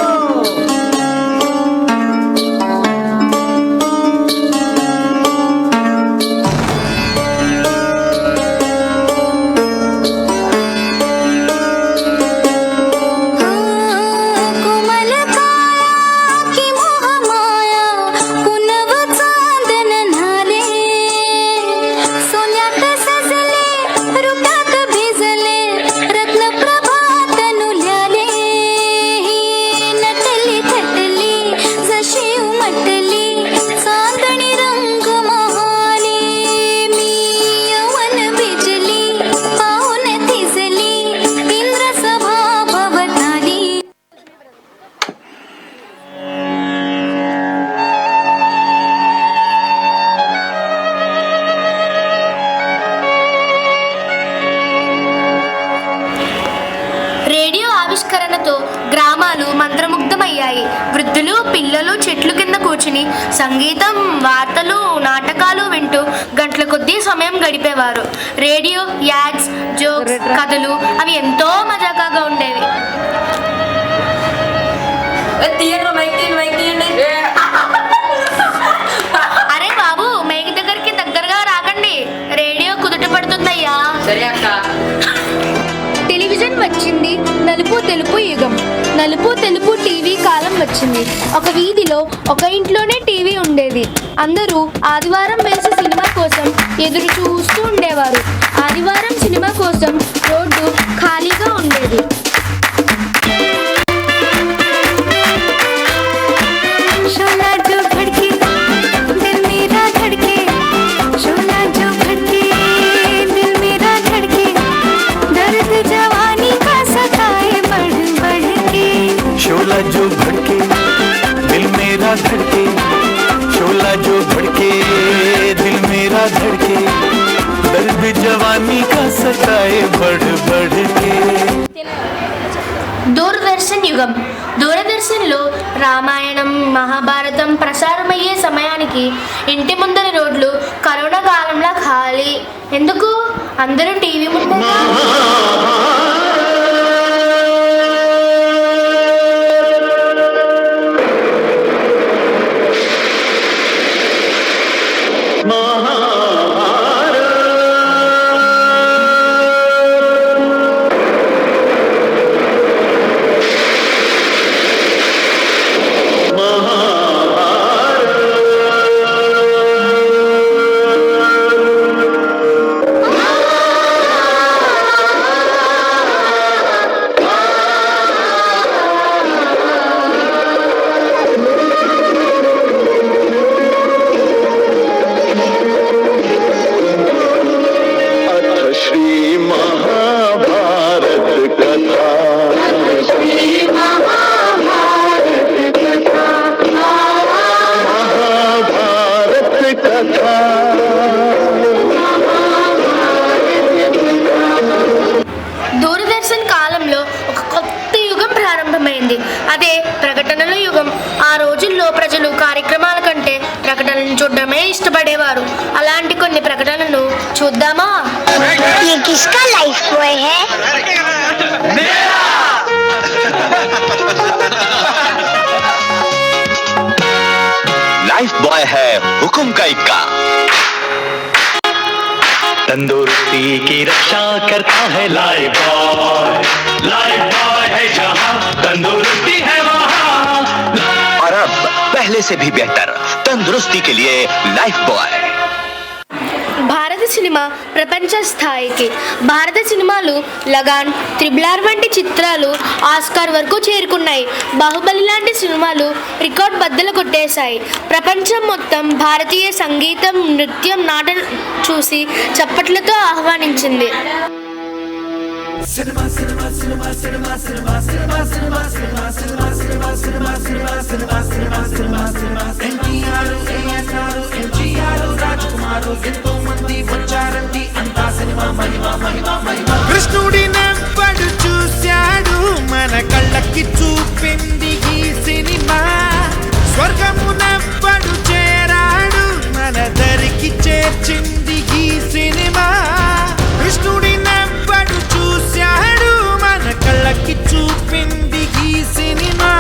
గ్రామాలు మంత్రముగ్ధమయ్యాయి. వృద్ధులు పిల్లలు చెట్లు కింద కూర్చుని సంగీతం, వార్తలు, నాటకాలు వింటూ గంటల కొద్దీ సమయం గడిపేవారు. రేడియో యాడ్స్, జోక్స్, కథలు అవి ఎంతో మజాగా ఉండేవి. అరే బాబు, మైక్ దగ్గరికి దగ్గరగా రాకండి, రేడియో కుదుట పడుతుందయ్యా. టెలివిజన్ వచ్చింది. నలుపు తెలుపు యుగం. నలుపు తెలుపు టీవీ కాలం వచ్చింది. ఒక వీధిలో ఒక ఇంట్లోనే టీవీ ఉండేది. అందరూ ఆదివారం వేసే సినిమా కోసం ఎదురు చూస్తూ ఉండేవారు. ఆదివారం సినిమా కోసం రోడ్డు ఖాళీగా ఉండేది. जो भड़के दिल मेरा धड़के, शोला जो भड़के दिल मेरा धड़के, दर्द जवानी का सताए बढ़ बढ़ के. దూరదర్శన్ యుగం. దూరదర్శన్లో రామాయణం, మహాభారతం ప్రసారమయ్యే సమయానికి ఇంటి ముందర రోడ్లు కరోనా కాలంలో ఖాళీ. ఎందుకు? అందరూ టీవీ ముందు. దూరదర్శన్ కాలంలో ఒక కొత్త యుగం ప్రారంభమైంది. అదే ప్రకటనల యుగం. ఆ రోజుల్లో ప్రజలు కార్యక్రమాల కంటే ప్రకటనలను చూడడమే ఇష్టపడేవారు. అలాంటి కొన్ని ప్రకటనలను చూద్దామా? लाइफ बॉय है हुकुम का इक्का, तंदुरुस्ती की रक्षा करता है लाइफ बॉय है जहां तंदुरुस्ती है वहां, और अब पहले से भी बेहतर तंदुरुस्ती के लिए लाइफ बॉय. భారత సినిమా ప్రపంచ స్థాయికి. భారత సినిమాలు లగాన్, త్రిబుల్ వంటి చిత్రాలు ఆస్కార్ వరకు చేరుకున్నాయి. బాహుబలి లాంటి సినిమాలు రికార్డ్ బద్దలు కొట్టేశాయి. ప్రపంచం మొత్తం భారతీయ సంగీతం, నృత్యం, నాటం చూసి చప్పట్లతో ఆహ్వానించింది. కృష్ణుడినెవ్వడు చూశాడు, మన కళ్ళకి చూపింది ఈ సినిమా. స్వర్గమునెవ్వడు చేరాడు, మన దరికి చేర్చింది ఈ సినిమా. కృష్ణుడినెవ్వడు చూశాడు, మన కళ్ళకి చూపింది ఈ సినిమా.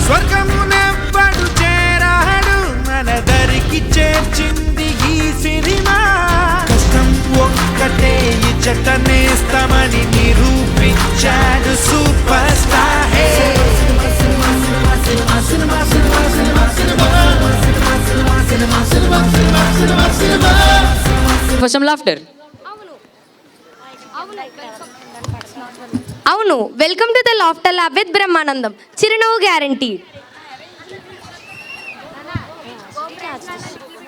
స్వర్గమునెవ్వడు చేరాడు, మన దరికి చేర్చింది ఈ సినిమా. కష్టం ఒక్కటే ఇచ్చటనేస్తామని నిరూపించాడు super star. For some laughter. అవును, welcome to the laughter lab with Brahmanandam. చిరునవ్వు గ్యారంటీ.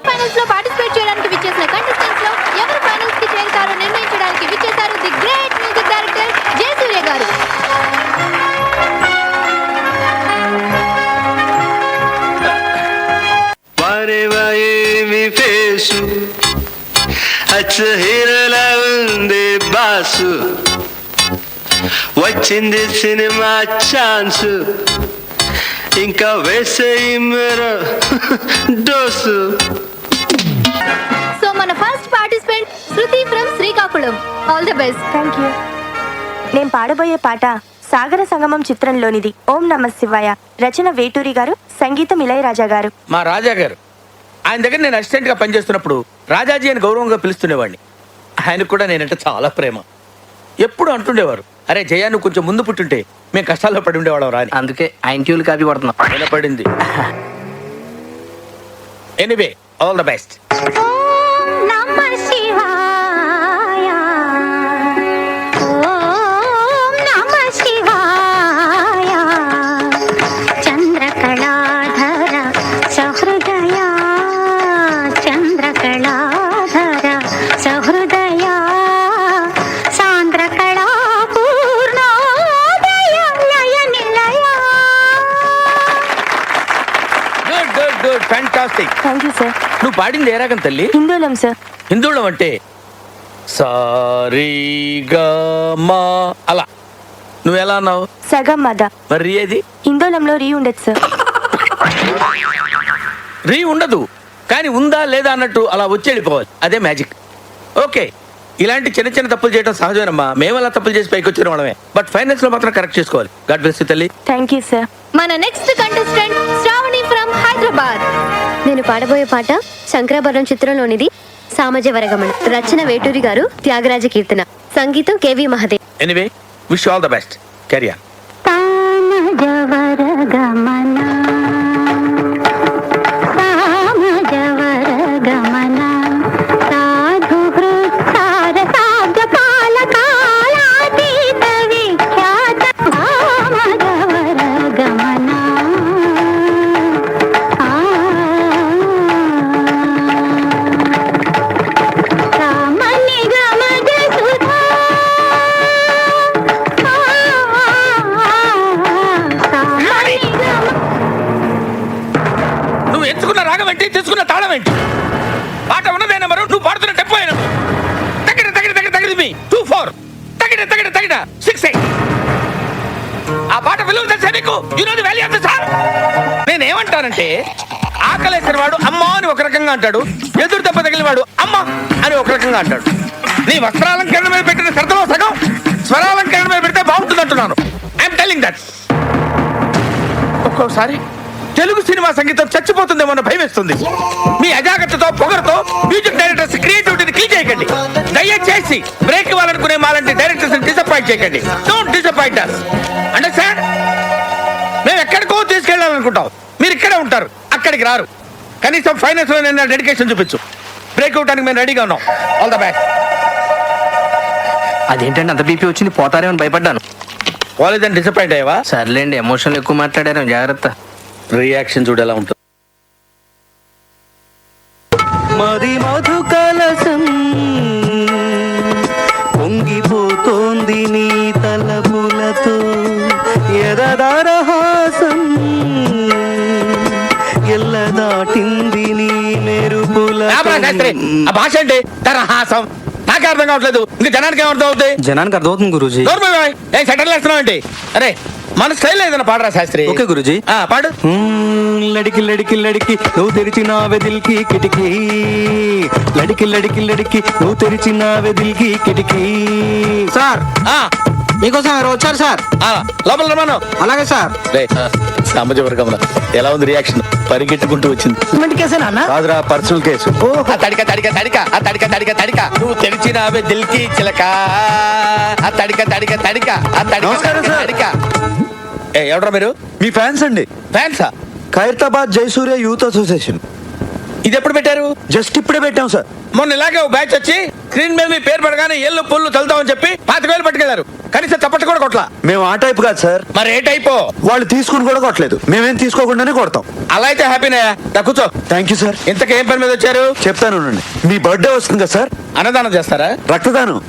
ఫైనల్స్ లో పార్టిసిపేట్ చేయడానికి విచ్చేసిన కంటెస్టెంట్స్ లో ఎవరు ఫైనల్స్ కి చేరుతారో నిర్ణయించడానికి విచ్చేశారు the great music director Jayasurya garu. వారేమి ఫేసు అచ్చ హీరోలా ఉంది బాసు, వచ్చింది సినిమా ఛాన్స్, ఇంకా వేసేయి మీరు డోసు. సో మన first participant Shruti from Srikakulam. All the best. Thank you. నేను పాడబోయే పాట సాగర సంగమం చిత్రంలోనిది. ఓం నమ శివాయ. రచన వేటూరి గారు, సంగీతం ఇళయరాజా గారు. మా రాజా గారు, ఆయన దగ్గర నేను అసిస్టెంట్ గా పనిచేస్తున్నప్పుడు రాజాజీ అని గౌరవంగా పిలుస్తుండేవాడిని. ఆయనకు కూడా నేనంటే చాలా ప్రేమ. ఎప్పుడు అంటుండేవారు, అరే జయా నువ్వు కొంచెం ముందు పుట్టుంటే మేము కష్టాల్లో పడి ఉండేవాళ్ళం రాని. అందుకే ఆయన ట్యూల్ కాపీ పడుతున్నాం. వినపడింది. Anyway, all the best. Fantastic. Thank you sir. నువ్వు పాడింది ఏ రాగం తల్లి? హిందోళం సార్. హిందోళం అంటే సారీగా మా అలా నువ్వు ఎలా అన్నావు? సగం మద. మరి రీ ఏది? హిందోళంలో రీ ఉండదు సార్. రీ ఉండదు, కానీ ఉందా లేదా అన్నట్టు అలా వచ్చి వెళ్ళిపోవాలి. అదే మ్యాజిక్. ఓకే, ఇలాంటి చిన్న చిన్న తప్పులు చేయడం సహజమేనమ్మా. మేము అలా తప్పులు చేసి పైకి వచ్చిన వాళ్ళమే. బట్ ఫైనాన్స్ లో మాత్రం కరెక్ట్ చేసుకోవాలి. గాడ్ బ్లెస్ యు తల్లి. Thank you sir. మన next contestant Shravani from Hyderabad. నేను పాడబోయే పాట శంకరాభరణం చిత్రంలోనిది. సామజవరగమన, రచన వేటూరి గారు, త్యాగరాజ కీర్తన, సంగీతం K V Mahadev. Anyway, wish all the best. Carry on. తీసుకున్న తాళం ఏంటి? పాట ఉన్నదే నెంబరు, నువ్వు పాడుతున్న టెంపో అయినా తగిన తగిన తగిన తగిన మీ 2-4 తగిన తగిన తగిన 6-8. ఆ పాట విలువ తెలుసా నీకు? You know the value of the song. నేను ఏమంటానంటే, ఆకలేసిన వాడు అమ్మ అని ఒక రకంగా అంటాడు, ఎదురు దెబ్బ తగిలిన వాడు అమ్మ అని ఒక రకంగా అంటాడు. నీ వస్త్రాలంకరణ మీద పెట్టిన శ్రద్ధలో సగం స్వరాలంకరణ మీద పెడితే బాగుంటుంది అంటున్నాను. I'm telling that. ఒక్కోసారి తెలుగు సినిమా సంగీతం చచ్చిపోతుందేమో అన్న భయం వేస్తుంది. మీ అజాగ్రత్తతో పొగరుతో మ్యూజిక్ డైరెక్టర్స్ క్రియేటివిటీని కిల్ చేయకండి. దయచేసి బ్రేక్ ఇవ్వాలనుకునే మాలాంటి డైరెక్టర్స్ డిసప్పాయింట్ చేయకండి. Don't disappoint us. అండర్స్టాండ్? మేము ఎక్కడికో తీసుకెళ్ళాలనుకుంటాం, మీరు ఇక్కడే ఉంటారు, అక్కడికి రారు. కనీసం ఫైనాన్స్ లో నేను డెడికేషన్ చూపించు. బ్రేక్ ఇవ్వడానికి మేము రెడీగా ఉన్నాం. All the best. అదేంటండి అంత బీపీ వచ్చింది? పోతారేమని భయపడ్డాను. కాలేజ్ డిసప్పాయింట్ అయ్యావా? సర్లేండి, ఎమోషన్లు ఎక్కువ మాట్లాడారు, జాగ్రత్త. రియాక్షన్ చూడు ఎలా ఉంటుంది. మరి మధు కలసం పొంగిపోతోంది నీ తలపులతో, ఎరదారహాసం ఎల్ల దాటింది నీ మెరుపుల. ఆ భాష ఏంటి? తరహాసం. నాకే అర్థం కావట్లేదు, ఇంకా జనానికి ఏమర్థం అవుతుంది? జనానికి అర్థమవుతుంది గురూజీ. ఏ సెటర్లు వేస్తున్నావు ఏంటి? అరే మన స్టైల్ ఏదైనా పాడరా శాస్త్రి. ఓకే గురూజీ. పాడు. లడికి లడికి లడికి నువ్వు తెరిచిన వెదిల్కి కిటికీ, లడికి లడికి లడికి నువ్వు తెరిచిన వెదిల్కి కిటికీ. సార్ మీకోసం ఎవరు వచ్చారు సార్? లోపల రమాను. అలాగే సార్. సామజవర్గంలో ఎలా ఉంది రియాక్షన్? పరిగెట్టుకుంటూ వచ్చింది. కాదురా, పర్సనల్ కేసు. తడిక తడిక తడిక ఆ తడిక తడిక తడిక నువ్వు తెరిచినావే దిల్కి చిలక, ఆ తడిక తడిక తడిక ఆ తడిక తడిక. ఎవడ్రా మీరు? మీ ఫ్యాన్స్ అండి. ఫ్యాన్సా? Khairatabad Jayasurya youth association. ఇది ఎప్పుడు పెట్టారు? జస్ట్ ఇప్పుడే పెట్టాం సార్. మొన్న ఇలాగే ఒక బ్యాచ్ వచ్చి స్క్రీన్ మీద మీ పేరు పడగానే ఎల్లు పుల్లు చల్తామని చెప్పి 25,000 పట్టుకెళ్లారు. కనీసం చప్పట్లు కూడా కొట్లా. మేము ఆ టైప్ కాదు సార్. మరి ఏ టైపో? వాళ్ళు తీసుకుని కూడా కొట్టలేదు, మేమేం తీసుకోకుండానే కొడతాం. అలా అయితే హ్యాపీనే. కూర్చో. Thank you sir. ఇంతకేం పని మీద వచ్చారు? చెప్తాను. మీ బర్త్డే వస్తుంది కదా సార్. అన్నదానం చేస్తారా? రక్తదానం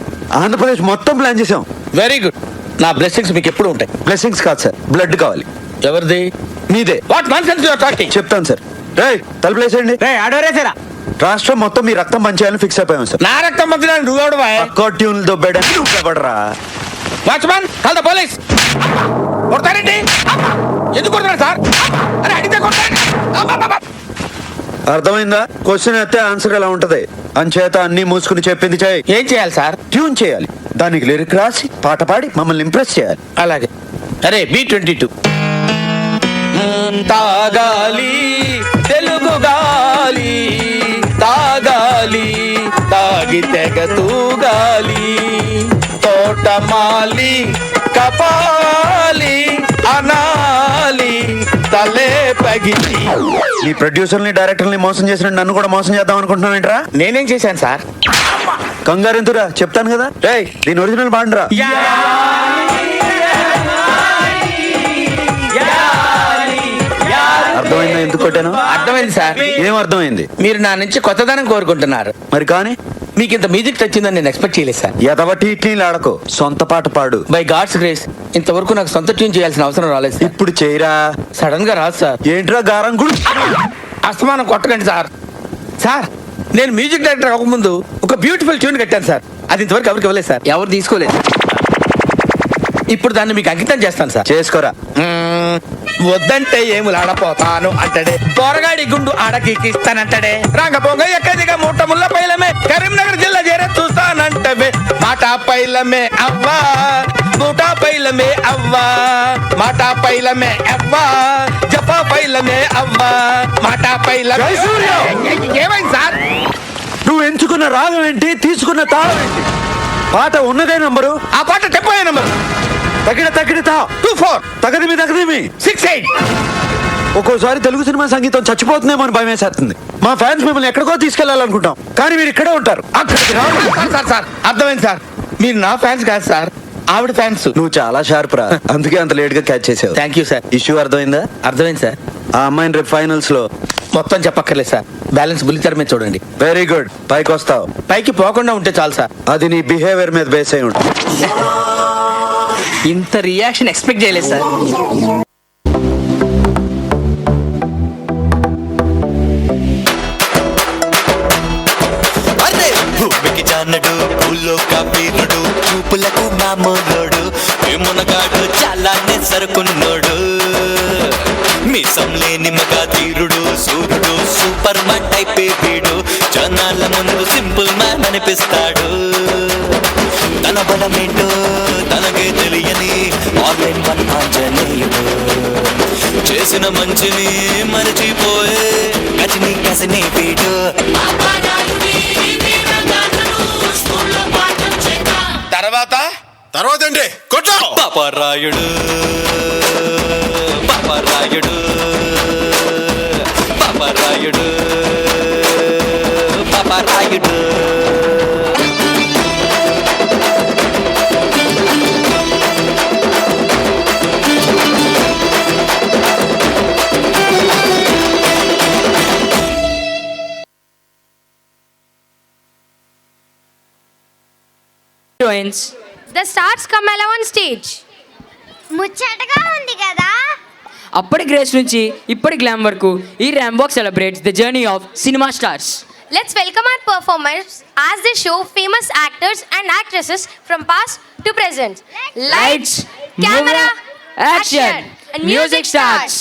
ఆంధ్రప్రదేశ్ మొత్తం ప్లాన్ చేసాం. Very good. నా బ్లెస్సింగ్స్ మీకు ఎప్పుడు ఉంటాయి. బ్లెస్సింగ్స్ కాదు సార్, బ్లడ్ కావాలి. ఎవరిది? మీదే. What nonsense you are talking? చెప్తాను సార్. రేయ్ తలుపులేసేయండి. ఆడవరేసారా? రాష్ట్రం మొత్తం మీ రక్తం పంచాలని ఫిక్స్ అయిపోయాం సార్. నా రక్తం పంచడానికి నువ్వెవడు? ట్యూన్ దొబ్బేయడానికి నువ్వెవడరా? Watchman, call the police. కొడతారండి? ఎందుకు కొడతారు సార్? అరే అడిగితే కొడతారు. అర్థమైందా? క్వశ్చన్ అయితే ఆన్సర్ ఎలా ఉంటది. అంచేత అన్ని మూసుకుని చెప్పింది చేయి. ఏం చేయాలి సార్? ట్యూన్ చేయాలి, దానికి లిరిక్ రాసి పాట పాడి మమ్మల్ని ఇంప్రెస్ చేయాలి. అలాగే. అరే B22 తాగాలి తెలుగు గాలి, తాగాలి తాగి తెగ తూగాలి, తోటమాలి కపాలి అనాలి తలే పగిలి. నీ ప్రొడ్యూసర్ని డైరెక్టర్ని మోసం చేసిన నన్ను కూడా మోసం చేద్దాం అనుకుంటున్నావు ఏంట్రా? నేనేం చేశాను సార్? కంగారు ఎందురా, చెప్తాను కదా. రేయ్ దీని ఒరిజినల్ బాండ్రా. అర్థమైందా ఎందుకు కొట్టాను? అర్థమైంది సార్. ఏం అర్థమైంది? మీరు నా నుంచి కొత్తదనం కోరుకుంటున్నారు. మరి కానీ మీకు ఇంత మ్యూజిక్ వచ్చిందని నేను ఎక్స్పెక్ట్ చేయలేదు సార్. ఎదవటి ఇట్లీలు ఆడకో, సొంత పాట పాడు. బై గాడ్స్ గ్రేస్ ఇంతవరకు నాకు సొంత ట్యూన్ చేయాల్సిన అవసరం రాలేదు. ఇప్పుడు చేయరా. సడన్ గా రాదు సార్. ఏంట్రా గారం గుడి? అస్తమానం కొట్టకండి సార్. సార్ నేను మ్యూజిక్ డైరెక్టర్ అవ్వకముందు ఒక బ్యూటిఫుల్ ట్యూన్ కట్టాను సార్. అది ఇంతవరకు ఎవరికి ఇవ్వలేదు సార్. ఎవరు తీసుకోలేదు. ఇప్పుడు దాన్ని మీకు అంకితం చేస్తాను సార్. చేసుకోరా. వద్దంటే ఏములాడపోతాను అంటాడే, పోరగాడి గుండు ఆడకిస్తానంటాడే, రంగ పొంగ ఎక్కదిగా మూట ముళ్ళ పైలమే, కరీంనగర్ జిల్లా చేరే చూస్తానంటవే, మాట పైలమే అవ్వా మూటా పైలమే అవ్వా, మాట పైలమే అవ్వా జపా పైలమే అవ్వా, మాట పైలమే. ఏమైంది సార్? నువ్వు ఎంచుకున్న రాగం ఏంటి, తీసుకున్న తాళం ఏంటి? పాట ఉన్నదే నంబరు, ఆ పాట టెంపో నంబరు. తగిన 24 తగదిమి 68. ఒక్కోసారి తెలుగు సినిమా సంగీతం చచ్చిపోతుందేమో అని భయం వేసేస్తుంది. మా ఫ్యాన్స్ మిమ్మల్ని ఎక్కడికో తీసుకెళ్లాలనుకుంటాం, కానీ మీరు ఇక్కడే ఉంటారు. అక్కడికి సార్ అర్థమైంది సార్, మీరు నా ఫ్యాన్స్ కాదు సార్, ఆవిడ ఫ్యాన్స్. నువ్వు చాలా షార్ప్ రా, అందుకే అంత లేట్ గా క్యాచ్ చేసావు. Thank you sir. ఇష్యూ అర్థమైందా? అర్థమైంది సార్. ఆ అమ్మాయిని రేపు ఫైనల్స్ లో మొత్తం చెప్పక్కర్లేదు సార్, బ్యాలెన్స్ బుల్లితెర మీద చూడండి. వెరీ గుడ్, పైకి వస్తావు. పైకి పోకుండా ఉంటే చాలు సార్. అది నీ బిహేవియర్ మీద బేస్ అయి ఉంటుంది. ఇంత రియాక్షన్ ఎక్స్పెక్ట్ చేయలేదు సార్. భూమికి జానడు పూల్లో కాపీరుడు చూపులకు మామూలుడు మునగాడు చాలా సరుకున్నోడు మీసం లేని మగా తీరుడు సూర్యుడు సూపర్ మ్యాన్ టైప్ వీడు జనాల ముందు సింపుల్ మ్యాన్ అనిపిస్తాడు తన బలమేంటో తనకే తెలియని ఆన్లైన్ వన్ ఆంజనేయుడు చేసిన మంచిని మరిచిపోయే గజని కసిని వీడు తర్వాత ఏంటి కొట్టు Paparayudu Paparayudu Paparayudu Paparayudu The stars come along on stage. ముచ్చటగా ఉంది కదా. అప్పటి గ్రేస్ నుంచి ఇప్పటి గ్లామ్ వరకు ఈ ర్యాంబాక్ celebrates the journey of cinema stars. Let's welcome our performers as they show famous actors and actresses from past to present. Lights, camera, action, and music starts.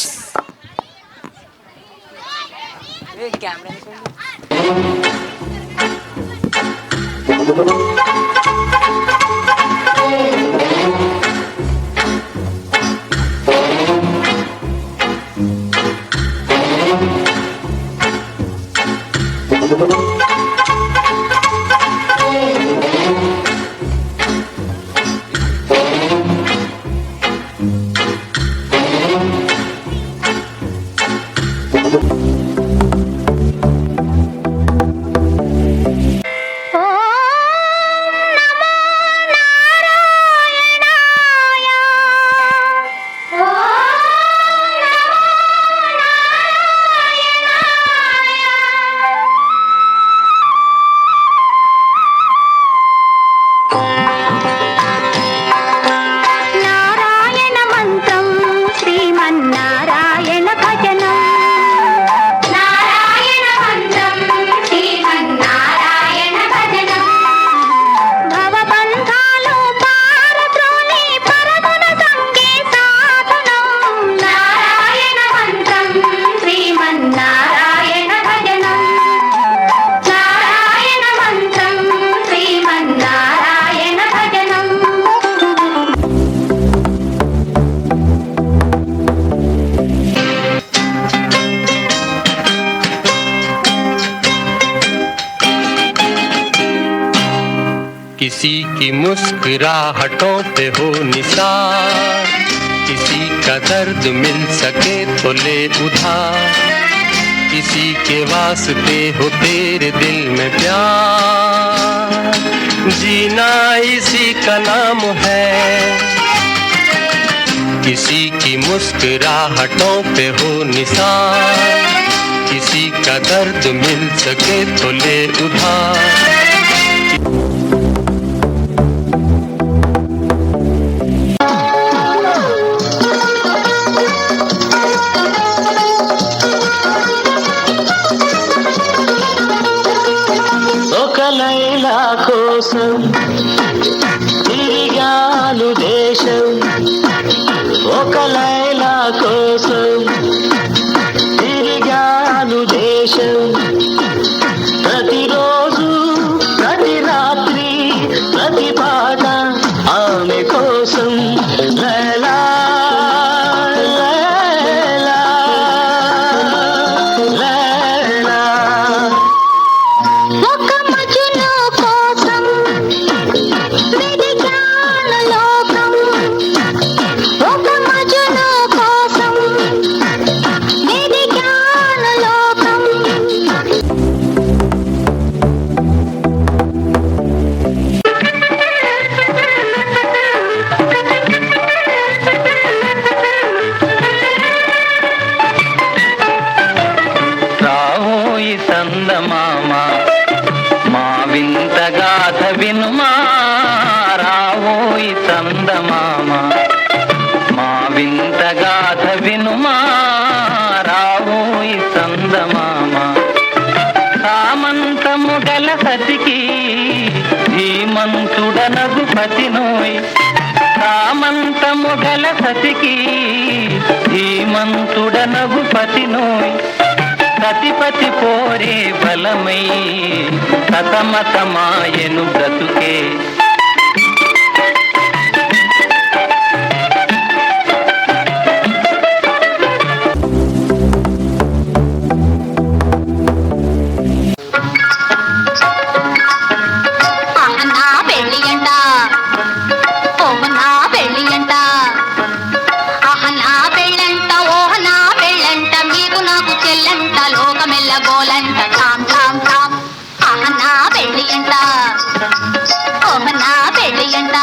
किसी की मुस्कुराहटों पे हो निसार, किसी का दर्द मिल सके तो ले उधार, किसी के वास्ते हो तेरे दिल में प्यार, जीना इसी का नाम है। किसी की मुस्कुराहटों पे हो निसार, किसी का दर्द मिल सके तो ले उधार। ఒక లైలా కోసం తిరిగా తిరిగాను దేశం ఒక లైలా కోసం, తిరిగాను దేశం ప్రతిరోజు ప్రతి రాత్రి ప్రతి పాట ఆమె కోసం. లైలా లైలా లైలా ఒక మజును కోసం వెదికాను లోకం, ఒక మజును కోసం వెదికాను లోకం. రావోయి చందమామ మా వింత గాథ వినుమా, రావోయి చందమామ మా వింత గాథ వినుమా, రావోయి చందమామ. సామంతము గల సతికి ధీమంతుడనగు పతినోయ్, సామంతము గల సతికి ధీమంతుడనగు పతినోయ్. సతిపతి పోరే బలమై సతమతమాయను బ్రతుకే. నా పెళ్ళి అంట, ఓహ నా పెళ్ళి అంట, ఆహ నా పెళ్ళంట, ఓహ నా పెళ్ళంట, మీకు నాకు చెల్లంట, లోకమెల్ల గోలంట, ఠామ్ ఠామ్ ఠామ్. ఆహ నా పెళ్ళి అంట, ఓహ నా పెళ్ళి అంట,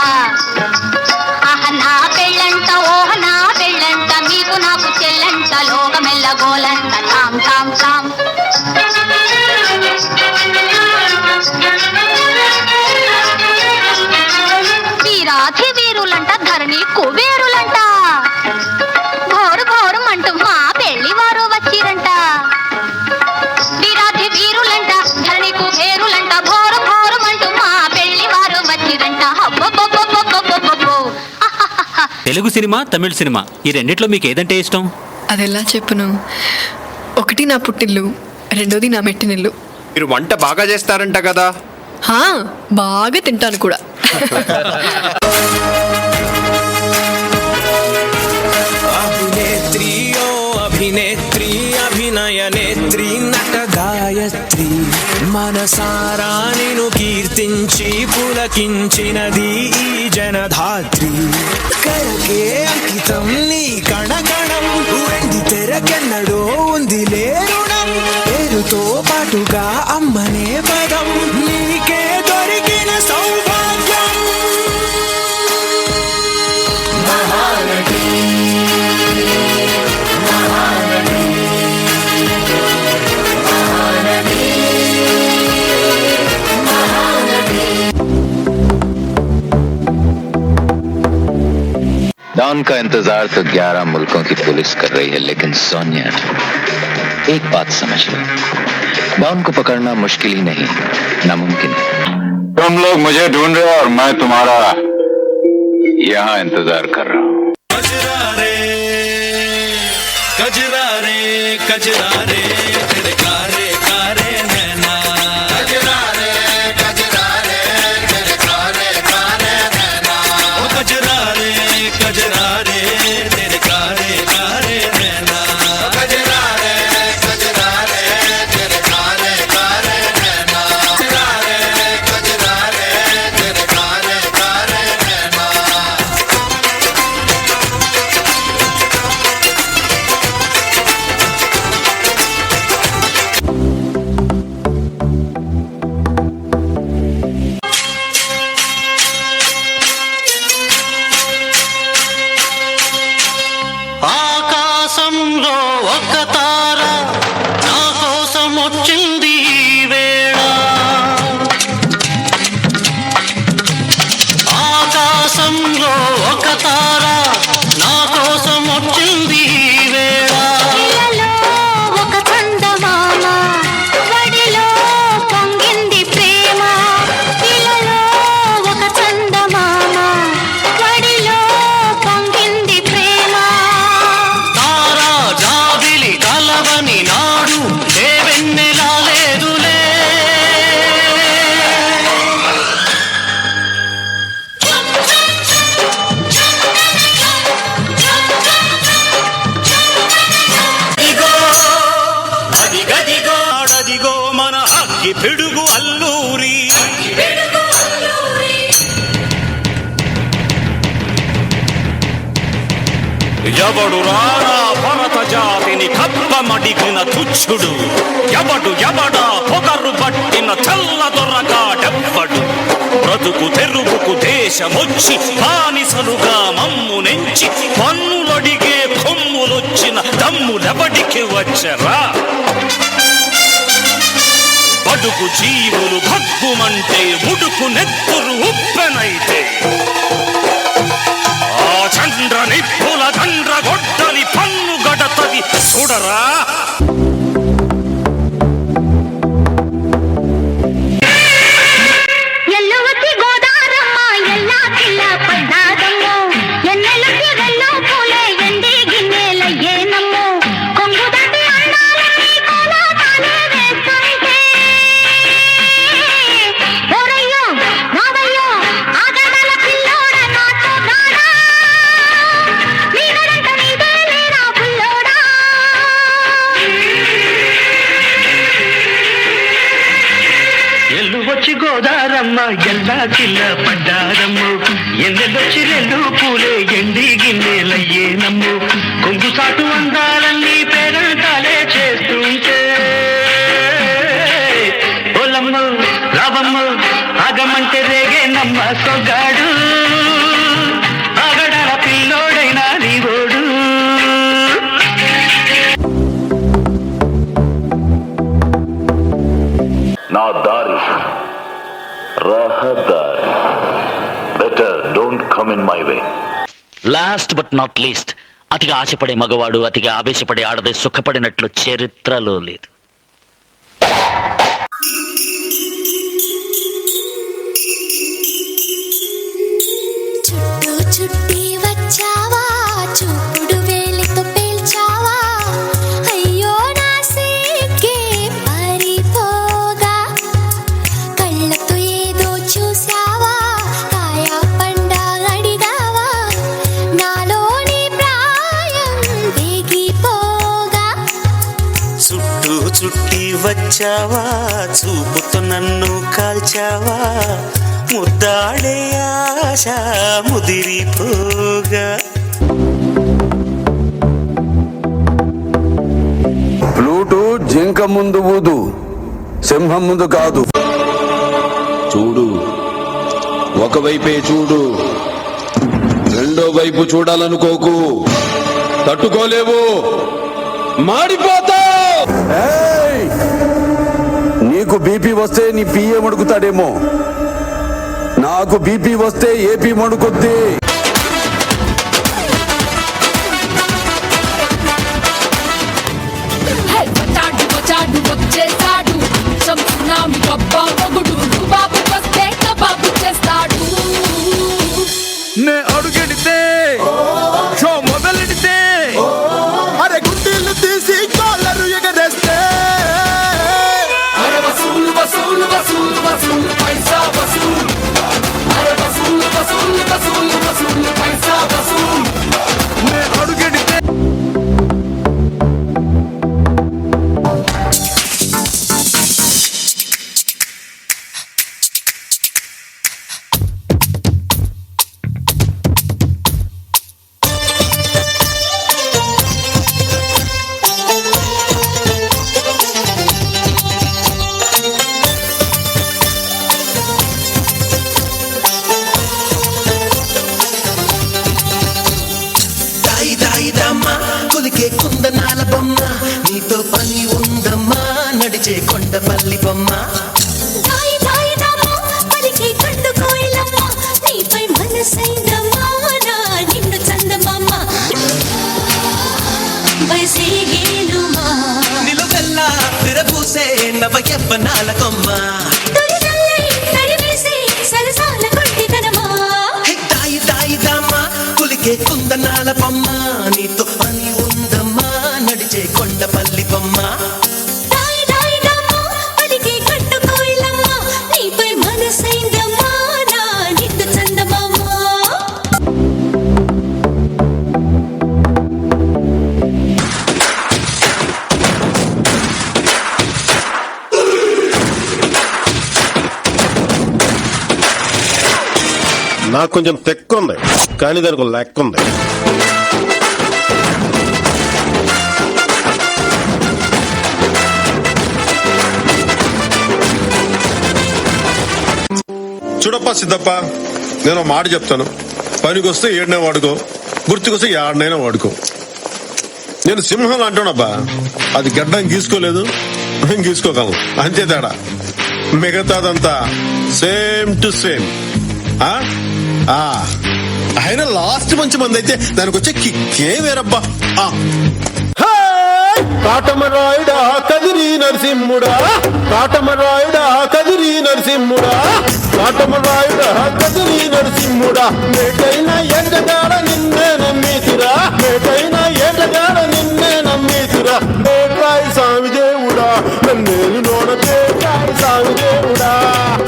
ఆహ నా పెళ్ళంట, ఓహ నా పెళ్ళంట, మీకు నాకు చెల్లంట, లోకమెల్ల గోలంట, ఠామ్ ఠామ్ ఠామ్. వీరాధి వీరులంట, ధరణి కుబేరులంట, ఘోరు ఘోరుమంటూ మా పెళ్లి వారు వచ్చిరంట. వీరాధి వీరులంట, ధరణి కుబేరులంట, ఘోరు ఘోరుమంటూ మా పెళ్లి వారు వచ్చిరంట. అబ్బబ్బబ్బబ్బబ్బబ్బబ్బో. తెలుగు సినిమా, తమిళ సినిమా ఈ రెండిట్లో మీకు ఏదంటే ఇష్టం? అదెలా చెప్పును, ఒకటి నా పుట్టిల్లు, రెండోది నా మెట్టినిల్లు. మీరు వంట బాగా చేస్తారంట కదా? బాగా తింటాను కూడా. अभिनेत्री ओ अभिनेत्री अभिनय नेत्री नट गायत्री మనసారా నిను కీర్తించి పులకించినది ఈ జనధాత్రి. కరకే అంకితం నీ కణకణం, వెండి తెరకెన్నడో ఉంది లేరుణం, పేరుతో పాటుగా అమ్మనే పదం, నీకే దొరికిన సౌభాగ్యం. మహానటి మహానటి మహానటి మహానటి. डॉन का इंतजार तो 11 मुल्कों की पुलिस कर रही है, लेकिन सोनिया एक बात समझ लो, डॉन को पकड़ना मुश्किल ही नहीं नामुमकिन है। तुम लोग मुझे ढूंढ रहे हो और मैं तुम्हारा यहाँ इंतजार कर रहा हूँ। कजरारे कजरारे कजरारे तेरे कारे कारे नैना, कजरारे कजरारे तेरे कारे कारे नैना, ओ कजरारे कजरारे तेरे कारे कारे नैना, कजरारे कजरारे तेरे कारे कारे नैना, कजरारे कजरारे तेरे कारे कारे नैना. ఆకాశంలో ఒక తార నా కోసం వచ్చింది ఈ వేళ, ఆకాశంలో ఒక తార నా కోసం వచ్చింది ఈ వేళ. ఒక చందమామ వడిలో పొంగింది ప్రేమ, ఇలలో ఒక చందమామ పిడుగు అల్లూరి ఎవడు రారా భరత జాతిని కప్పమడిగిన తుచ్చుడు ఎవడా పొగరు పట్టిన చల్ల దొరగాడెవ్వడు బ్రతుకు తెరుగుకు దేశమొచ్చి బానిసలుగా మమ్ము నెంచి పన్నులడిగే కొమ్ములొచ్చిన దమ్ములెవడికి వచ్చరా బడుకు జీవులు భగ్గుమంటే ఉడుకు నెత్తురు ఉప్పెనైతే చంద్ర నిప్పుల దండ్ర గొడ్డలి పన్ను గడతది చూడరా ఎల్లవతి గోదారమ్మ ఎల్లా కిల్ల పడ్డాదమ్మో ఎన్నెలకి వెల్లో పూలే ఎండి గిన్నెలయ్యేనమ్మో కొంగు దాటి అన్నాలని కోలాటాలే వేస్తుంటే ఓరయ్యో రావయ్యో ఆగడల పిల్లోడ నాతో రాడా నీడంట నీదే లేరా పుల్లోడా ఎల్లు వచ్చి గోదారమ్మ ఎల్లా కిల్ల పడ్డారమ్ము ఎన్నెలొచ్చి రెండు పూలే ఎండి గిన్నెలయ్యేనమ్ము కొంగు సాటు అందాలన్నీ పేరంటాలే చేస్తుంటే ఓలమ్మ రావమ్మ ఆగమంటే రేగేనమ్మ సొగ్గాడు ఆగడాల పిల్లోడైనా నీవోడు నా దారి రహదారి better don't come in my way. Last but not least, అతిగా ఆశపడే మగవాడు అతిగా ఆవేశపడే ఆడది సుఖపడినట్లు చరిత్రలో లేదు. చుట్టూ చుట్టి వచ్చావా చూపుడు వేలితో పేల్చావా అయ్యో నా సిగ్గే పారిపోగా కళ్ళతో ఏదో చూసావా కాయా పండా అడిగావా నాలోని ప్రాయం దిగిపోగా చుట్టూ చుట్టి వచ్చావా చూపుతో నన్ను కాల్చావా ముద్దాడే ఆశ ముదిరిపోగా ఫ్లూటు జింక ముందు ఊదు, సింహం ముందు కాదు. చూడు, ఒకవైపే చూడు, రెండో వైపు చూడాలనుకోకు, తట్టుకోలేవు, మాడిపోతావు. నీకు బీపీ వస్తే నీ పిఏ మడుకుతాడేమో, నాకు బీపీ వస్తే ఏపీ మడుకుద్ది. వచ్చేసాడు సంసునామి గబ్బా మొగుడు బాబు వస్తే కబాబు చేస్తాడు. నే అడుగెడితే షో మొదలెడితే అరే గుడ్డీలు తీసి కాలరు ఎగరేస్తే అరే వసూలు వసూలు వసూలు వసూలు పైసా వసూలు. అరే వసూలు వసూలు వసూలు వసూలు పైసా వసూలు. నే అడుగెడితే కొలికే కుందనాల బొమ్మ నీతో పని ఉందమ్మా నడిచే కొండపల్లి బొమ్మ. దాయి దాయి దమ్మా పలికే కండు కోయిలమ్మ నీపై మనసైందమ్మా నా నిన్ను చందమామ వయసేగేనుమా నిలువెల్లా విరబూసే నవ యవ్వనాల కొమ్మ. తడివేసి సరసాల కొంటితనమా దాయి దాయి దమ్మా కొలికే కుందనాల బొమ్మ నీతో పని ఉందమ్మా నడిచే కొండపల్లి బొమ్మ. దాయి దాయి దమ్మా పలికే కండు కోయిలమ్మ నీపై మనసైందమ్మా నా నిన్ను చందమామ నాకు కొంచెం తెక్కు ఉంది, కానీ దానికి ఒక లెక్క ఉంది. చూడప్ప సిద్ధప్ప, నేను మాట చెప్తాను. పనికొస్తే ఏడనే వాడుకో, గుర్తుకొస్తే ఏడనైనా వాడుకో. నేను సింహం అంటానబ్బా, అది గడ్డం గీసుకోలేదు, మేము గీసుకోగలం, అంతే తేడా. మిగతాదంతా సేమ్ టు సేమ్. అయినా లాస్ట్ మంచి మంది అయితే దానికి వచ్చే కిక్కే వేరబ్బా. కాటమరాయుడా కదిరి నరసింహుడా, కాటమరాయుడా కదిరి నరసింహుడా, కాటమరాయుడా కదిరి నరసింహుడా, మేటైన ఎండగాడ నిన్నే నమ్మీతిరా, మేటైన ఎండగాడ నిన్నే నమ్మీతిరా. పేట్రాయి స్వామి దేవుడా, నన్నేలు నోడ పేట్రాయి స్వామి దేవుడా,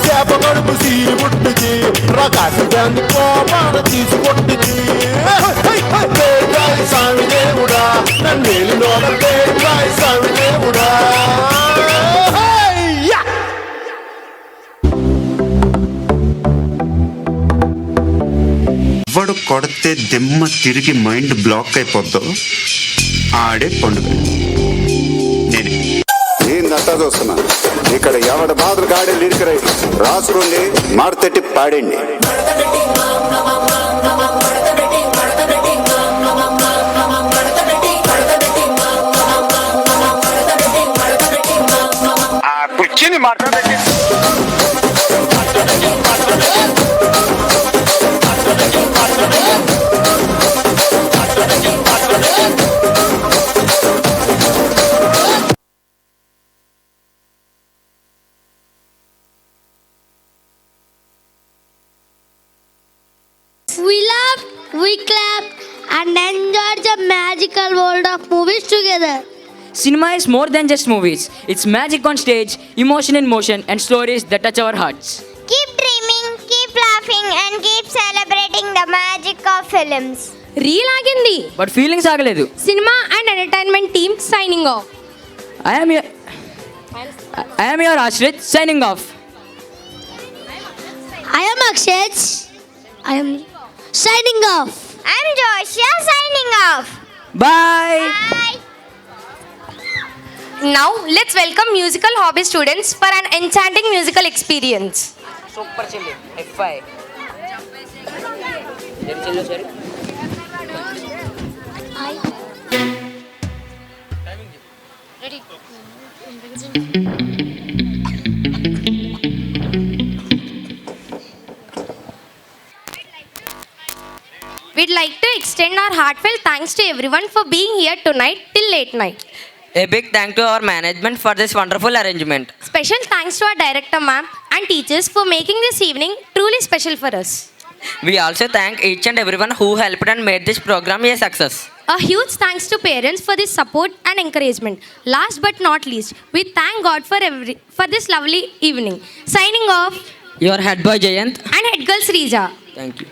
చేప కడుపు సీరి పుట్టించి రకాసి దాన్ని కోపాన తీసి కొట్టించి. పేట్రాయి స్వామి దేవుడా, నన్నేలు నోడ పేట్రాయి స్వామి దేవుడా. ఎవడు కొడితే దిమ్మ తిరిగి మైండ్ బ్లాక్ అయిపోద్దో ఆడే పండుగ నేనే. ఏందంతా చూస్తున్నా ఇక్కడ ఎవడ మాదిరి గాడే లిరిక్ రైట్ రాసుకోండి, మాడతెట్టి పాడండి. కుర్చీని మాట్లాడండి. We laughed, we clapped, and enjoyed the magical world of movies together. Cinema is more than just movies. It's magic on stage, emotion in motion, and stories that touch our hearts. Keep dreaming, keep laughing, and keep celebrating the magic of films. Reel ఆగింది, But feelings ఆగలేదు. Cinema and entertainment team signing off. I am your Ashrit signing off. I am Akshay. I am signing off. I am Joshua signing off. Bye. Bye. Now let's welcome musical hobby students for an enchanting musical experience. Super chilli. F5. Ready. We'd like to extend our heartfelt thanks to everyone for being here tonight till late night. A big thank to our management for this wonderful arrangement. Special thanks to our director ma'am and teachers for making this evening truly special for us. We also thank each and everyone who helped and made this program a success. A huge thanks to parents for this support and encouragement. Last but not least, we thank God for this lovely evening. Signing off, Your head boy Jayant and head girl Srija. Thank you.